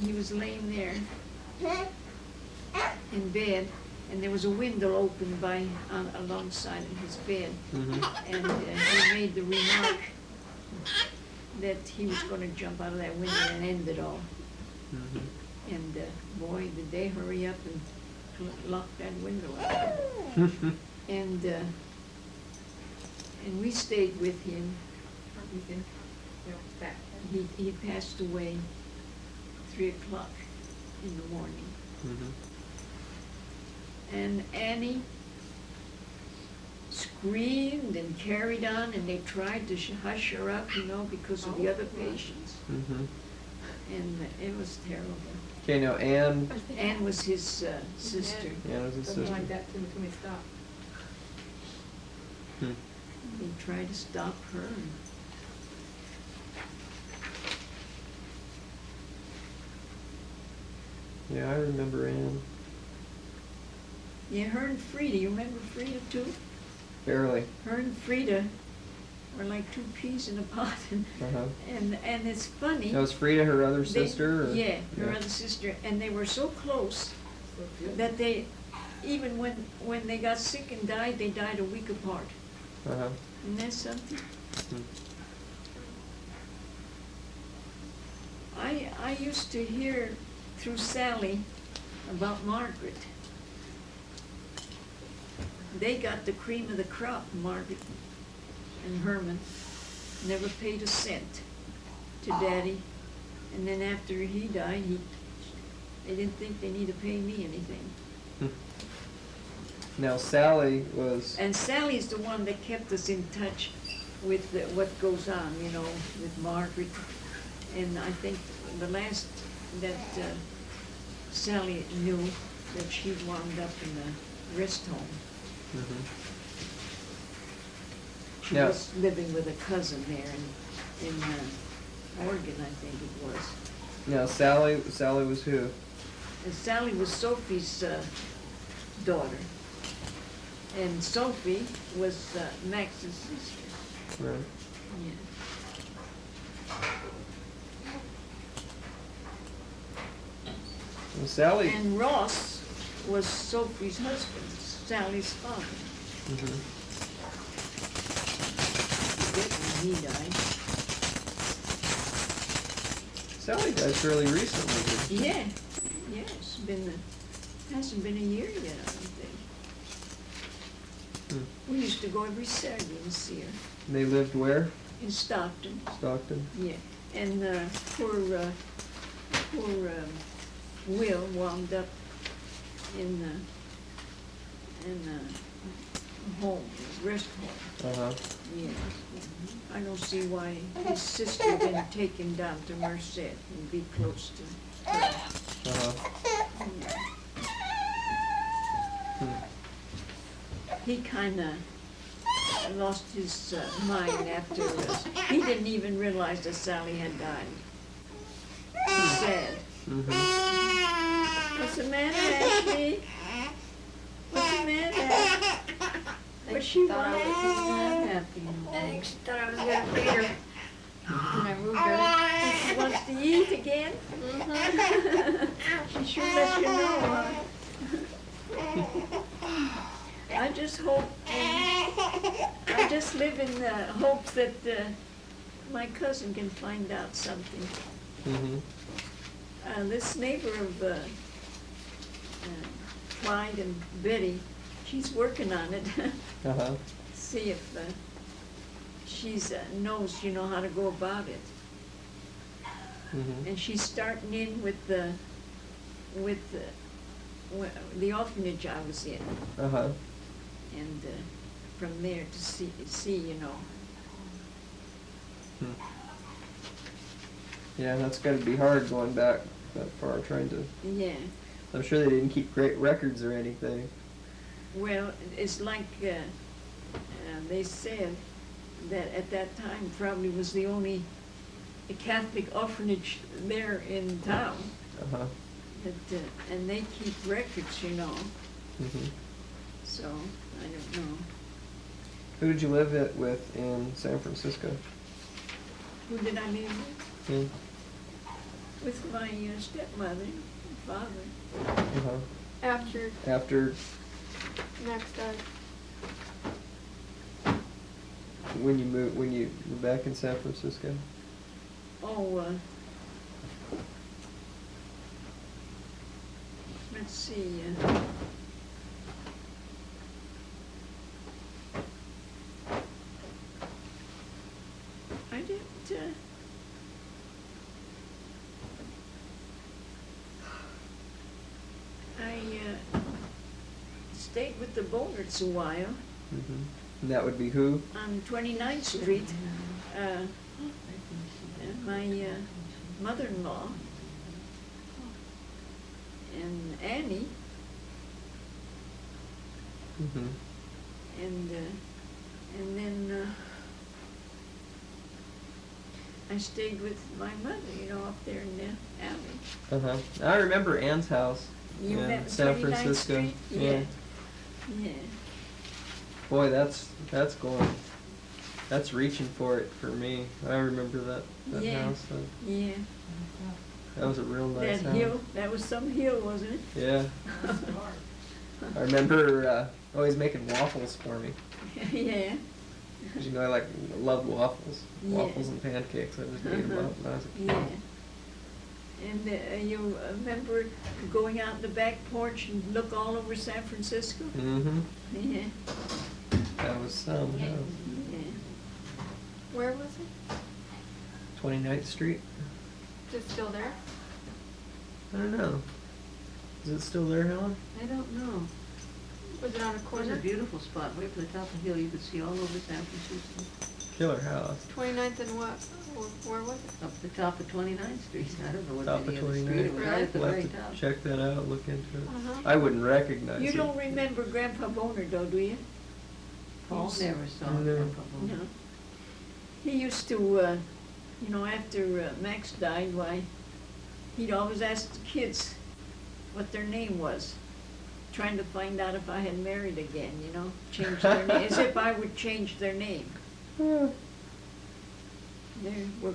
he was laying there in bed, and there was a window open alongside of his bed. Mm-hmm. And he made the remark that he was gonna jump out of that window and end it all. Mm-hmm. And boy, did they hurry up and lock that window up. And we stayed with him. He passed away 3:00 in the morning. Mm-hmm. And Annie screamed and carried on, and they tried to hush her up, because of the other patients. Mm-hmm. And it was terrible. Okay, now Anne. Anne was his sister. Anne was his Something sister. like that, Tim, me stop. Hmm. They tried to stop her. Yeah, I remember Anne. Yeah, her and Frida, you remember Frida too? Barely. Her and Frida were like two peas in a pod. Uh-huh. And it's funny. That was Frida, her other they- sister? Or? Yeah, her other sister, and they were so close that they, even when they got sick and died, they died a week apart. Uh-huh. Isn't that something? Hmm. I used to hear through Sally about Margaret. They got the cream of the crop, Margaret and Herman. Never paid a cent to Daddy. And then after he died, they didn't think they need to pay me anything. Now Sally was. And Sally's the one that kept us in touch with what goes on, with Margaret. And I think the last that Sally knew that she wound up in a rest home. Mm-hmm. She Yeah. was living with a cousin there in Oregon, I think it was. Now Sally was who? And Sally was Sophie's daughter. And Sophie was Max's sister. Right. Yeah. Well, Sally. And Ross was Sophie's husband, Sally's father. Mhm. When he died. Sally died fairly recently. Didn't she? Yeah, yeah, hasn't been a year yet, I don't think. Hmm. We used to go every Saturday and see her And they lived where? in Stockton, Stockton. yeah. And poor Will wound up in a home, rest home. Uh-huh. Yeah. I don't see why his sister didn't take him down to Merced and be close to her. Uh-huh. Yeah. Hmm. He kinda lost his mind after, he didn't even realize that Sally had died. He's sad. Mm-hmm. What's the matter, Ashley? What's the matter? What's she Thought I was want? not happy. I think she thought I was gonna feed her. And I moved her. She wants to eat again? She sure lets you know, huh? I just hope, I just live in the hopes that my cousin can find out something. Mm-hmm. This neighbor of Clyde and Betty, she's working on it. Uh-huh. See if she's knows, how to go about it. Mm-hmm. And she's starting in with the orphanage I was in, Uh-huh. and from there to see. Hmm. Yeah, that's gotta be hard going back that far, trying to... Yeah. I'm sure they didn't keep great records or anything. Well, it's like they said that at that time probably was the only Catholic orphanage there in town. Uh-huh. That, and they keep records, Mm-hmm. So I don't know. Who did you live with in San Francisco? Who did I live with? Hmm. With my stepmother and father. Uh-huh. After next When you were back in San Francisco? Oh, let's see. I didn't. I stayed with the Bonerts a while Mm-hmm. And that would be who? on 29th Street. My mother-in-law and Annie, Mm-hmm. and then I stayed with my mother, up there in the alley. Uh-huh. I remember Ann's house You in met San 29th Francisco. Street? Yeah. Yeah. Boy, that's reaching for it for me. I remember that Yeah. house. Yeah. That was a real nice That house. hill, that was some hill, wasn't it? Yeah. I remember always making waffles for me. Yeah. 'Cause, I love waffles. Yeah. Waffles and pancakes. I just ate them up when I was a kid. Yeah. And you remember going out the back porch and look all over San Francisco? Mm-hmm. Yeah. That was some house. Yeah. Where was it? 29th Street? Is it still there? I don't know. Is it still there, Helen? I don't know. Was it on a It was a corner? beautiful spot, way up at the top of the hill, you could see all over San Francisco. Killer house. 29th and what? Where was it? Up the top of 29th Street, I don't know what Top any of other street, it 29th. was right at the We'll very have to top. check that out, look into it. Uh-huh. I wouldn't recognize it. You don't remember Grandpa Boner, though, do you? Paul never saw No. Grandpa Boner. No. He used to, after Max died, why, he'd always ask the kids what their name was, trying to find out if I had married again, change their name, as if I would change their name. Yeah. We're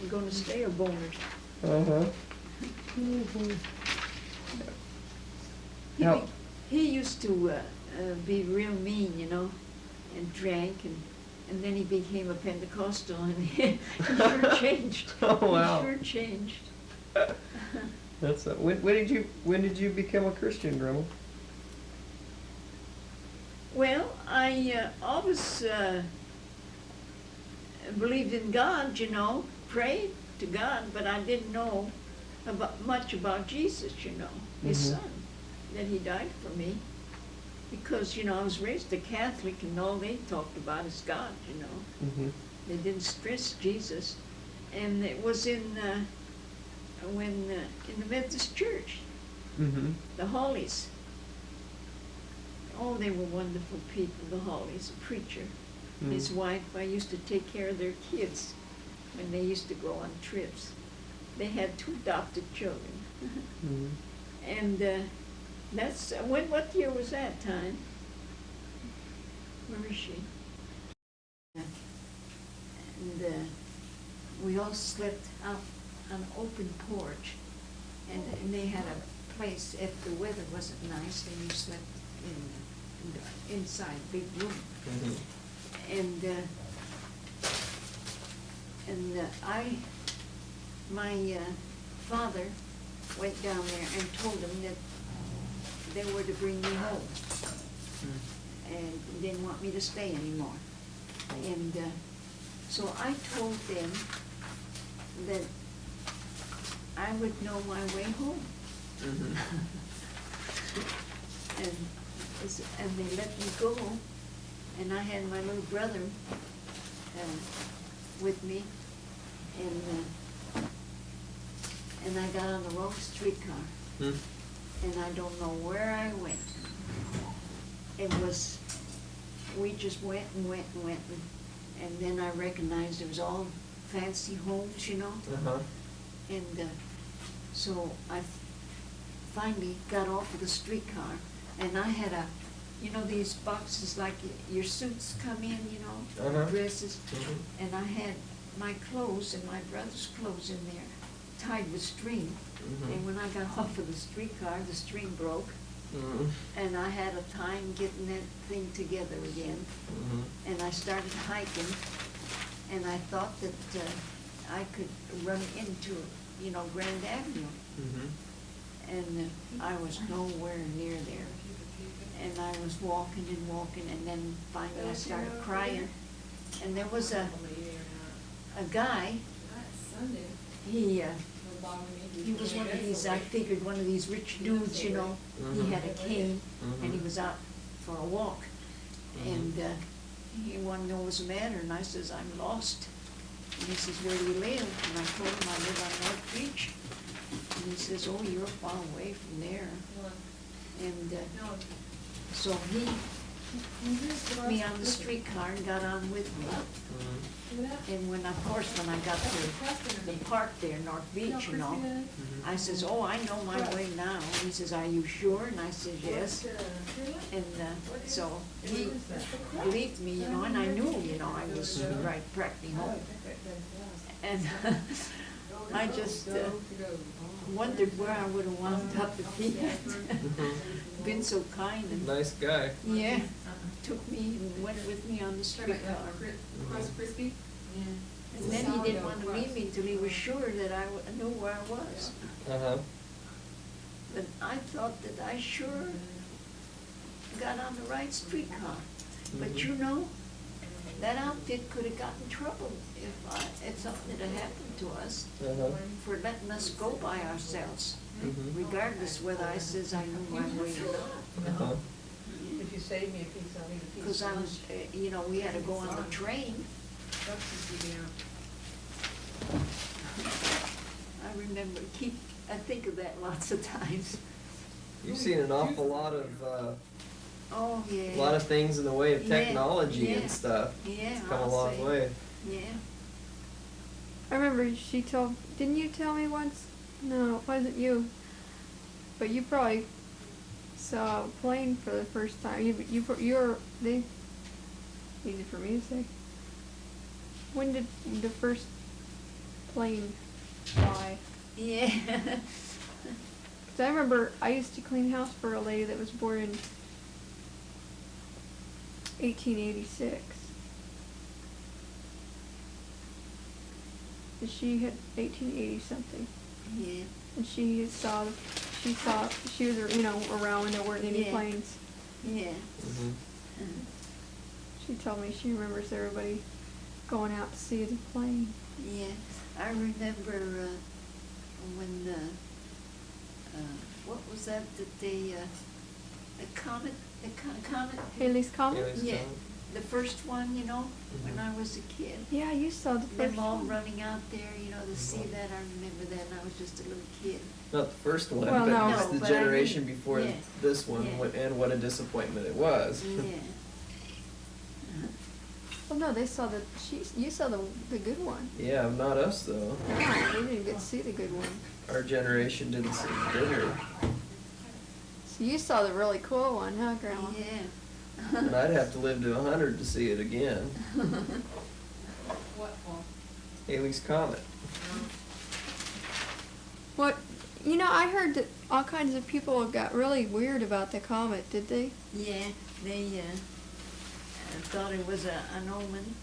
gonna stay a Boners. Uh-huh. Mm-hmm. He, How- be- he used to be real mean, you know, and drank, and then he became a Pentecostal, and he sure changed. Oh, wow. He sure changed. That's when did you become a Christian, Grandma? Well, I always believed in God, you know, prayed to God, but I didn't know much about Jesus, you know, His Mhm. Son, that He died for me. Because, you know, I was raised a Catholic, and all they talked about is God, you know. Mm-hmm. They didn't stress Jesus. And it was in the Methodist Church, Mm-hmm. the Hollies. Oh, they were wonderful people, the Hollies, a preacher. Mm. His wife, I used to take care of their kids when they used to go on trips. They had 2 adopted children. Mm-hmm. And that's, what year was that, Time? Where is she? And we all slept out on an open porch. And they had a place, if the weather wasn't nice, then you slept inside, big room. Mm-hmm. And my father went down there and told them that they were to bring me home, and didn't want me to stay anymore. And so I told them that I would know my way home. Mm-hmm. And they let me go, and I had my little brother with me, and I got on the wrong streetcar, and I don't know where I went. We just went and went and went, and then I recognized it was all fancy homes, you know. Uh-huh. And so I finally got off of the streetcar, and I had these boxes like your suits come in, you know, Uh-huh. dresses. Mhm. And I had my clothes and my brother's clothes in there, tied with string. Mhm. And when I got off of the streetcar, the string broke, Mm-hmm. and I had a time getting that thing together again. Mm-hmm. And I started hiking, and I thought that I could run into, Grand Avenue. Mm-hmm. And I was nowhere near there. And I was walking and walking, and then finally I started crying. And there was a guy, he was one of these, I figured, one of these rich dudes, you know. He had a cane, and he was out for a walk. And he wanted to know what was the matter, and I says, I'm lost. And he says, where do you live? And I told him I live on North Beach. And he says, oh, you're far away from there. And so he put me on the streetcar and got on with me. And when I got to the park there, North Beach, you know, I says, oh, I know my way now. And he says, are you sure? And I says, yes. And so he believed me, you know, and I knew, I was right practically home. And I just wondered where I would have wound up if he had been so kind. And Nice guy. yeah, took me and went with me on the streetcar. Crispy? And then he didn't want to leave me till he was sure that I knew where I was. Uh-huh. But I thought that I sure got on the right streetcar. But you know, that outfit could have gotten in trouble if something had happened to us Uh-huh. for letting us go by ourselves, Mhm. regardless whether I says I knew my way or not. Uh-huh. If you save me a piece, I'll need a piece. Because I was, we had to go on the train. I remember, I think of that lots of times. You've seen an awful lot of Oh, yeah. a lot of things in the way of Yeah, technology yeah. and stuff. Yeah, It's come a I'll long say. way. Yeah. I remember didn't you tell me once? No, it wasn't you. But you probably saw a plane for the first time. Easy for me to say. When did the first plane fly? Yeah. 'Cause I remember I used to clean house for a lady that was born in 1886. And she had 1880 something. Yeah, And she was, around when there weren't any Yeah. planes. yeah. Mhm. Uh, She told me she remembers everybody going out to see the plane. Yeah, I remember, when, what was that they, the comet, comet? Haley's Comet? Haley's Yeah, Comet. the first one, when Mhm. I was a kid. Yeah, you saw the first Them all one. running out there, to see Mhm. that, I remember that, and I was just a little kid. Not the first one, Well, but no. just No, the but I mean, generation before yeah. this one, Yeah. and what a disappointment it was. Yeah. Well, no, you saw the good one. Yeah, not us though. No, we didn't get to see the good one. Our generation didn't see the gooder. So you saw the really cool one, huh, Grandma? Yeah. And I'd have to live to 100 to see it again. What one? Haley's Comet. What? I heard that all kinds of people got really weird about the comet, did they? Yeah, they, thought it was an omen,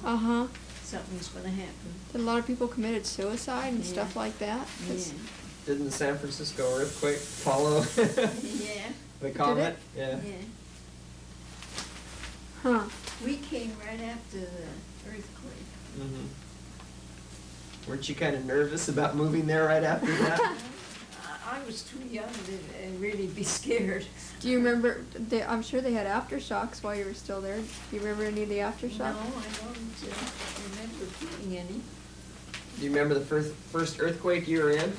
Uh-huh. something's gonna happen. That a lot of people committed suicide and Yeah. stuff like that. Yeah, 'Cause- Didn't the San Francisco earthquake follow yeah, the comet? yeah. Huh. We came right after the earthquake. Mhm. Weren't you kind of nervous about moving there right after that? I was too young to really be scared. Do you remember, I'm sure they had aftershocks while you were still there. Do you remember any of the No, I aftershocks? don't remember feeling any. Do you remember the first earthquake you were in?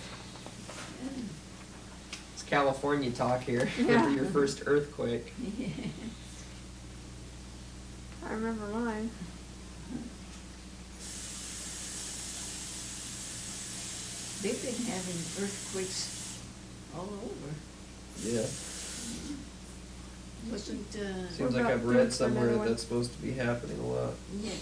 It's California talk here. Remember your first earthquake? Yeah. I remember mine. They've been having earthquakes all over. Yeah. Wasn't, Seems We're like about I've due read for somewhere another that one. that's supposed to be happening a lot. yeah,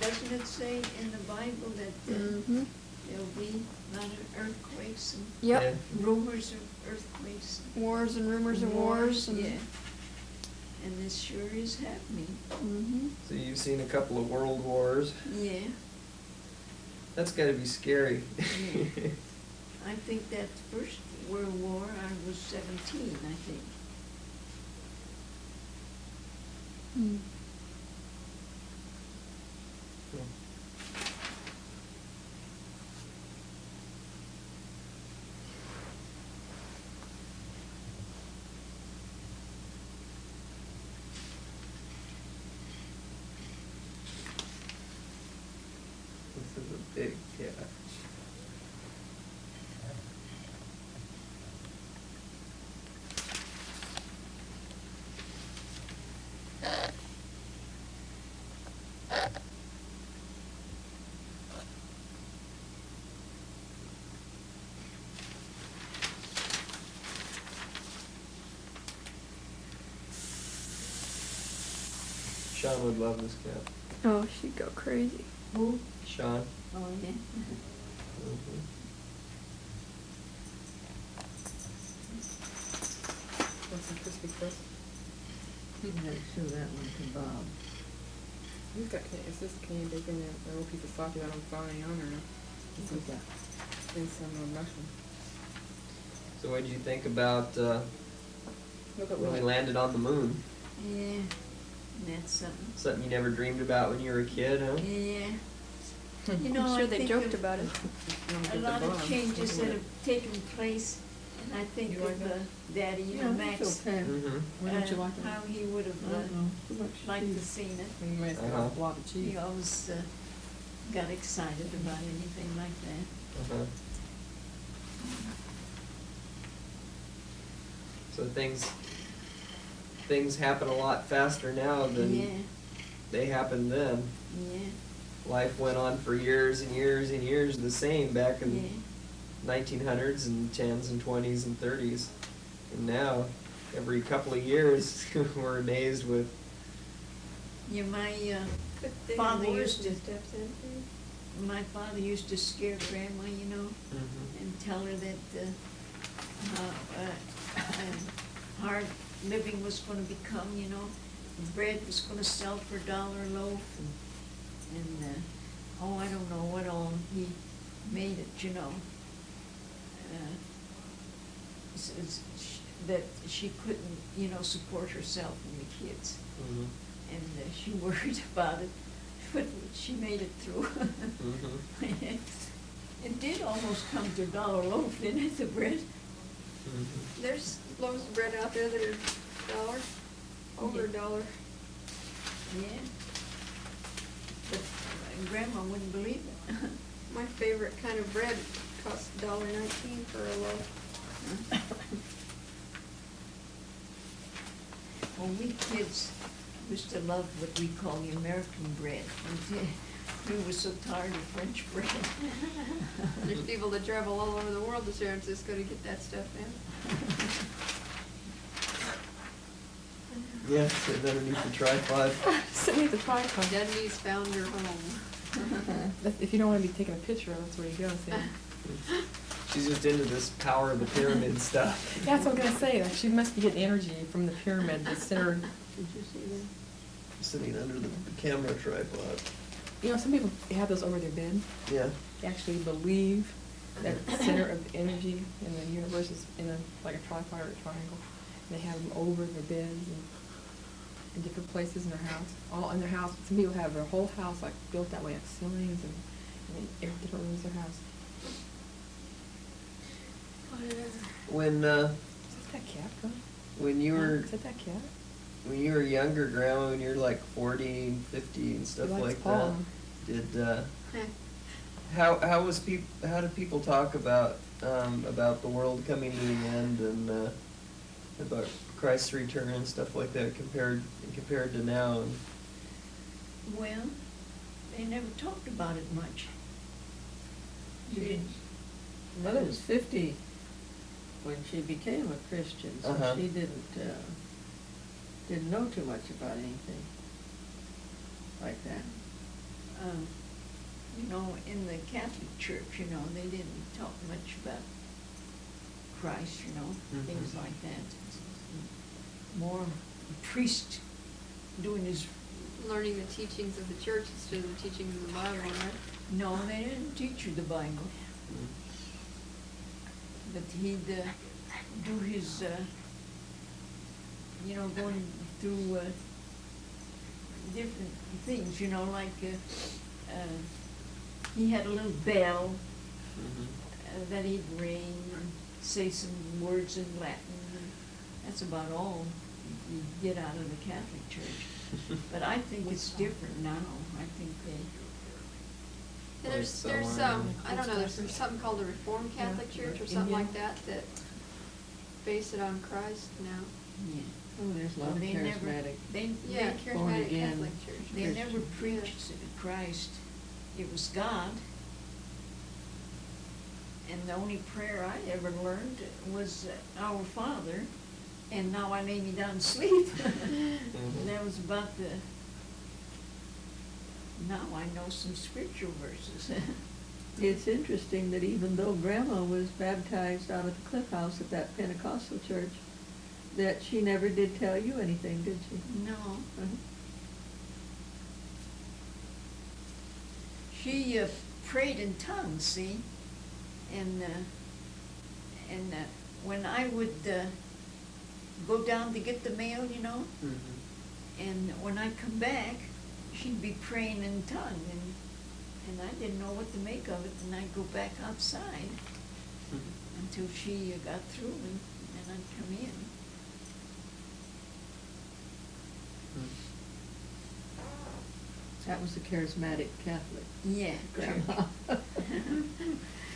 doesn't it say in the Bible that Mm-hmm. there'll be a lot of earthquakes and Yep. rumors of earthquakes? Wars and rumors of wars and. Yeah. And this sure is happening. Mm-hmm. So you've seen a couple of world wars. Yeah. That's got to be scary. Yeah. I think that first World War, I was 17, I think. Mm. This is a big catch. Sean would love this cat. Oh, she'd go crazy. Who? Sean. Oh, yeah. Mhm. Want some crispy crust? You can show that one to Bob. We've got is this Canadian bacon and a little piece of sausage that I'm frying on or no? Look at that. And some mushroom. So what did you think about Look at when we what? landed on the moon? Yeah. That's something. Something you never dreamed about when you were a kid, huh? Yeah. I'm I sure they think joked of about it. A lot of changes that have taken place, and I think You like of that? Daddy, Yeah, Max. that's okay. Mm-hmm. Why don't you like it? How he would have Too much liked to cheese. seen it. And you might Uh-huh. got a lot of cheese. He always got excited about anything like that. Uh-huh. So things happen a lot faster now than Yeah, they happened then. yeah, Life went on for years and years and years the same back in yeah. 1900s and 10s and 20s and 30s. And now, every couple of years, we're amazed with, Yeah, my But they father have used to. steps in. my father used to scare Grandma, you know, Mhm. and tell her that hard living was gonna become, you know, bread was gonna sell for $1 a loaf, and oh, I don't know what all, he made it, you know. That she couldn't, you know, support herself and the kids, Mhm. and she worried about it, but she made it through. Mhm. It did almost come to $1 a loaf, didn't it, the bread? Mhm. There's loaves of bread out there that are $1, over Yeah. $1. Yeah. But Grandma wouldn't believe it. My favorite kind of bread costs $1.19 for a loaf. Well, we kids used to love what we call the American bread. We were so tired of French bread. There's people that travel all over the world to San Francisco to get that stuff in. Yeah, sit underneath the tripod. Sitting at the tripod. Denny's found your home. If you don't want to be taking a picture, that's where you go, see? She's just into this power of the pyramid stuff. That's what I was gonna say, like, she must be getting energy from the pyramid, the center. Did you see that? Sitting under the camera tripod. You know, some people have those over their bed. Yeah. They actually believe that the center of the energy in the universe is in like a tripod or a triangle. And they have them over their beds and in different places in their house, all in their house. Some people have their whole house like built that way, like ceilings and in different rooms of their house. When Is that cat going? when you were Is that cat? when you were younger, Grandma, when you were like 40 and 50 and stuff He likes like Paul. that, did how did people talk about the world coming to the end and about Christ's return and stuff like that compared to now? And Well, they never talked about it much. You didn't? Mother was 50 when she became a Christian, so Uh-huh. she didn't know too much about anything like that. You know, in the Catholic Church, you know, they didn't talk much about Christ, you know, Mhm. things like that. More priest doing his, Learning the teachings of the church instead of the teachings of the Bible, right? no, they didn't teach you the Bible, but he'd do his, you know, going through different things, you know, like he had a little bell that he'd ring and say some words in Latin, and that's about all you get out of the Catholic Church. But I think it's different now. I think And there's I don't know, there's something called the Reformed Catholic Church or something like that base it on Christ now. yeah. Oh, there's a lot of They never, charismatic. Yeah, they, Born charismatic again. Catholic Church. they never Christian. preached Christ. It was God. And the only prayer I ever learned was Our Father, and now I lay me down and sleep. And that was about the, now I know some scriptural verses. It's interesting that even though Grandma was baptized out at the Cliff House at that Pentecostal church, that she never did tell you anything, did she? No. Uh-huh. She prayed in tongues, see? And when I would go down to get the mail, you know, and when I come back, she'd be praying in tongue, and I didn't know what to make of it, and I'd go back outside until she got through, and I'd come in. That was the charismatic Catholic Yeah, Grandma.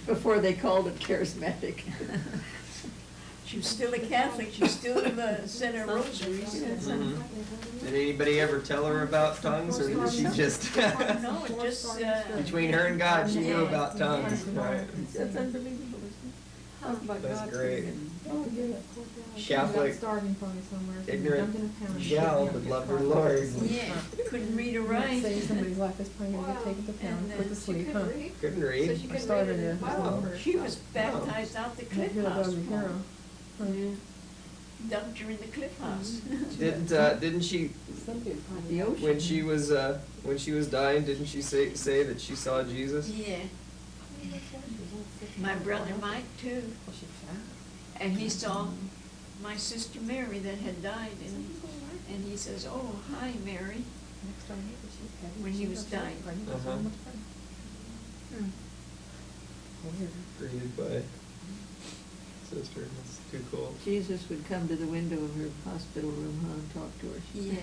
Before they called it charismatic. she was still a Catholic, she still said her rosaries. Did anybody ever tell her about tongues, or did she just No, it just, between her and God, she knew about tongues? Right. That's unbelievable, isn't Talk about That's God great. forgiving. Oh, yeah. She's Catholic, out starving probably somewhere. ignorant dumped in a pound. gal, Yeah, but get loved her caught. Lord. Yeah, couldn't read or You might write. say somebody's life is probably gonna get taken to pound, And put to then sleep, huh? Couldn't So read. she Or couldn't starving read it to in the Bible. She was baptized out the cliff You're the house. dog's hero. Huh. Yeah. Dumped her in the cliff house. Didn't she, Some people probably. The ocean. when she was dying, didn't she say that she saw Jesus? Yeah, my brother Mike too, Well, she's fat. and he saw my sister Mary that had died, and he says, "Oh, hi, Mary." Next door neighbor, she's heavy. When he She's was upset. dying. Pregnant, Uh-huh. so almost pregnant. Weird. Greeted by sister. That's too cool. Jesus would come to the window of her hospital room, huh, and talk to her. Yeah.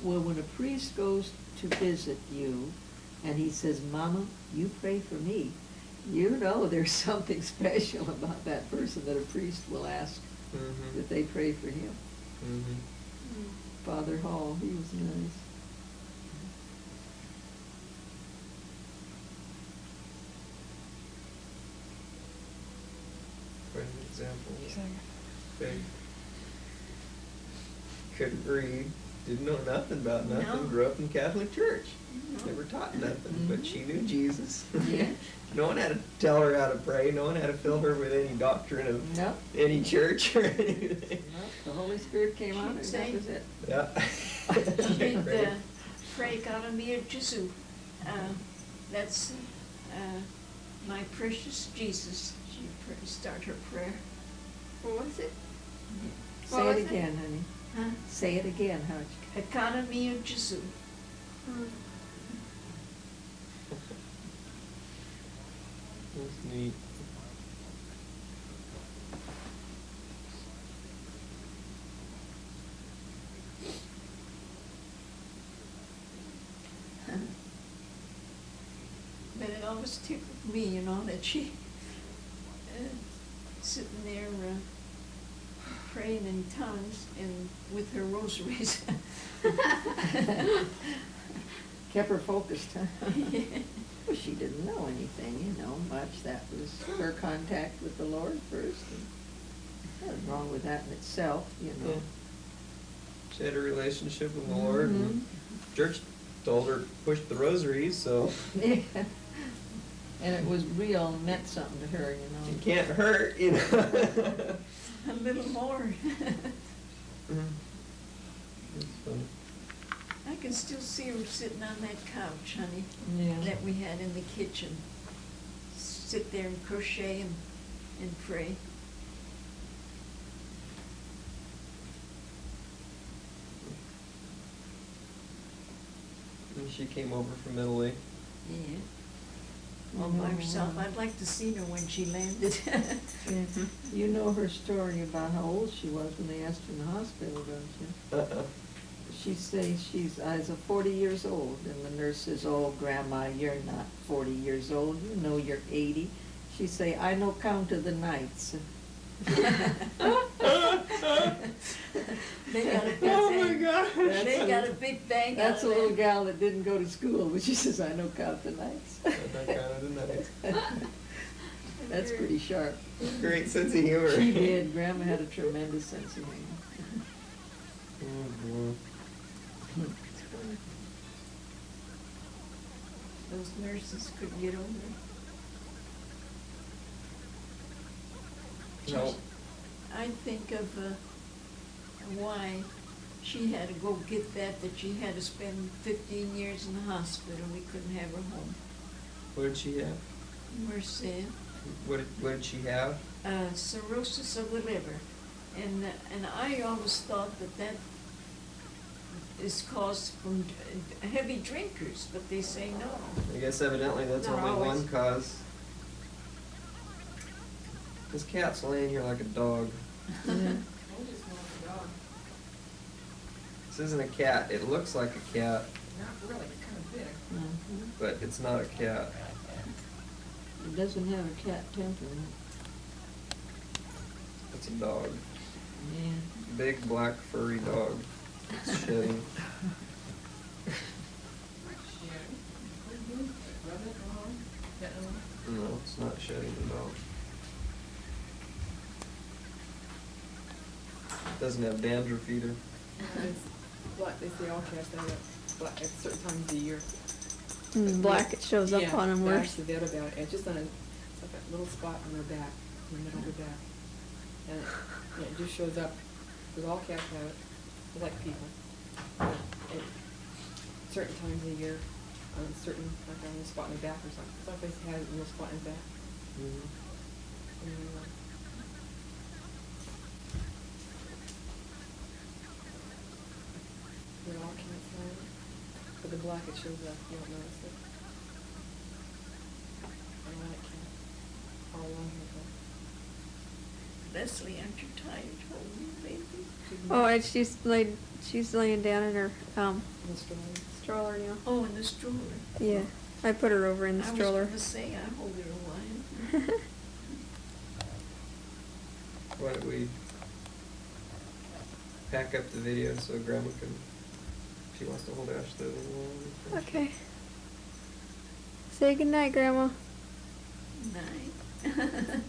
Well, when a priest goes to visit you and he says, "Mama, you pray for me," you know there's something special about that person that a priest will ask Mm-hmm. that they pray for him. Mm-hmm. Father Hall, he was nice. Quite an example. She's like, Big. Couldn't read, didn't know nothing about nothing, No. grew up in Catholic church. No. Never taught nothing, but she knew Jesus. Yeah. No one had to tell her how to pray, no one had to fill her with any doctrine of No, any church or anything. no, the Holy Spirit came on her, She'd that say- was it. Yeah. She did Great. pray God me of Jesu. That's my precious Jesus. She start her prayer. What was it? Say was it it? again, honey. Huh? Say it again, Hutch. Economy of Jesu. That's neat. But it always tickled me, you know, that she sitting there praying in tongues and with her rosaries. Kept her focused, huh? Yeah. Well, she didn't know anything, you know, much. That was her contact with the Lord first. And nothing wrong with that in itself, you Yeah. know. She had a relationship with the Lord, and Mhm. church told her to push the rosaries, so Yeah. And it was real and meant something to her, you know. it can't hurt, you know. A little more. It's funny. I can still see her sitting on that couch, honey, Yeah. that we had in the kitchen. Sit there and crochet and pray. And she came over from Italy. Yeah. All by herself. I'd like to see her when she landed. Yeah. You know her story about how old she was when they asked her in the hospital, don't you? She says she's 40 years old, and the nurse says, "Oh, Grandma, you're not 40 years old. You know you're 80." She say, "I no count of the nights." They got a big Oh my bang. gosh. They got a big bang out That's a of little that. gal that didn't go to school, but she says, "I no count the nights." I counted the nights. That's pretty sharp. Great sense of humor. She did. Grandma had a tremendous sense of humor. Mhm. Those nurses couldn't get over it. No. I think of why she had to go get that she had to spend 15 years in the hospital. We couldn't have her home. What did she have? Mercy. What did she have? Cirrhosis of the liver. And I always thought that is caused from heavy drinkers, but they say no. I guess evidently that's Not only always. one cause. This cat's laying here like a dog. Yeah. This isn't a cat. It looks like a cat, not really, kind of big. Mhm. but it's not a cat. It doesn't have a cat temperament. It's a dog. Yeah. Big black furry dog. It's shedding. Rub it, getting doesn't have dandruff either. It's black, they say all cats have it black at certain times of the year. Black, it shows up on them Yeah, worse. that's the bit about it. It's just on a, it's like a little spot on their back, in the middle of their back. And it just shows up, because all cats have it, they're like people. But at certain times of the year, on certain, like on a spot in the back or something. Some places have a little spot in the back. And, but all cats have it. But the black, it shows up, you don't notice it. I don't like cats. All along here, Leslie, aren't you tired? Oh, baby. Oh, and she's laying down in her, In the stroller. stroller now. Oh, in the stroller. Yeah, I put her over in the stroller. I was gonna say, I hold her a while. Why don't we pack up the video so Grandma can, if she wants to hold Ashley a little while. Okay. Say goodnight, Grandma. Night.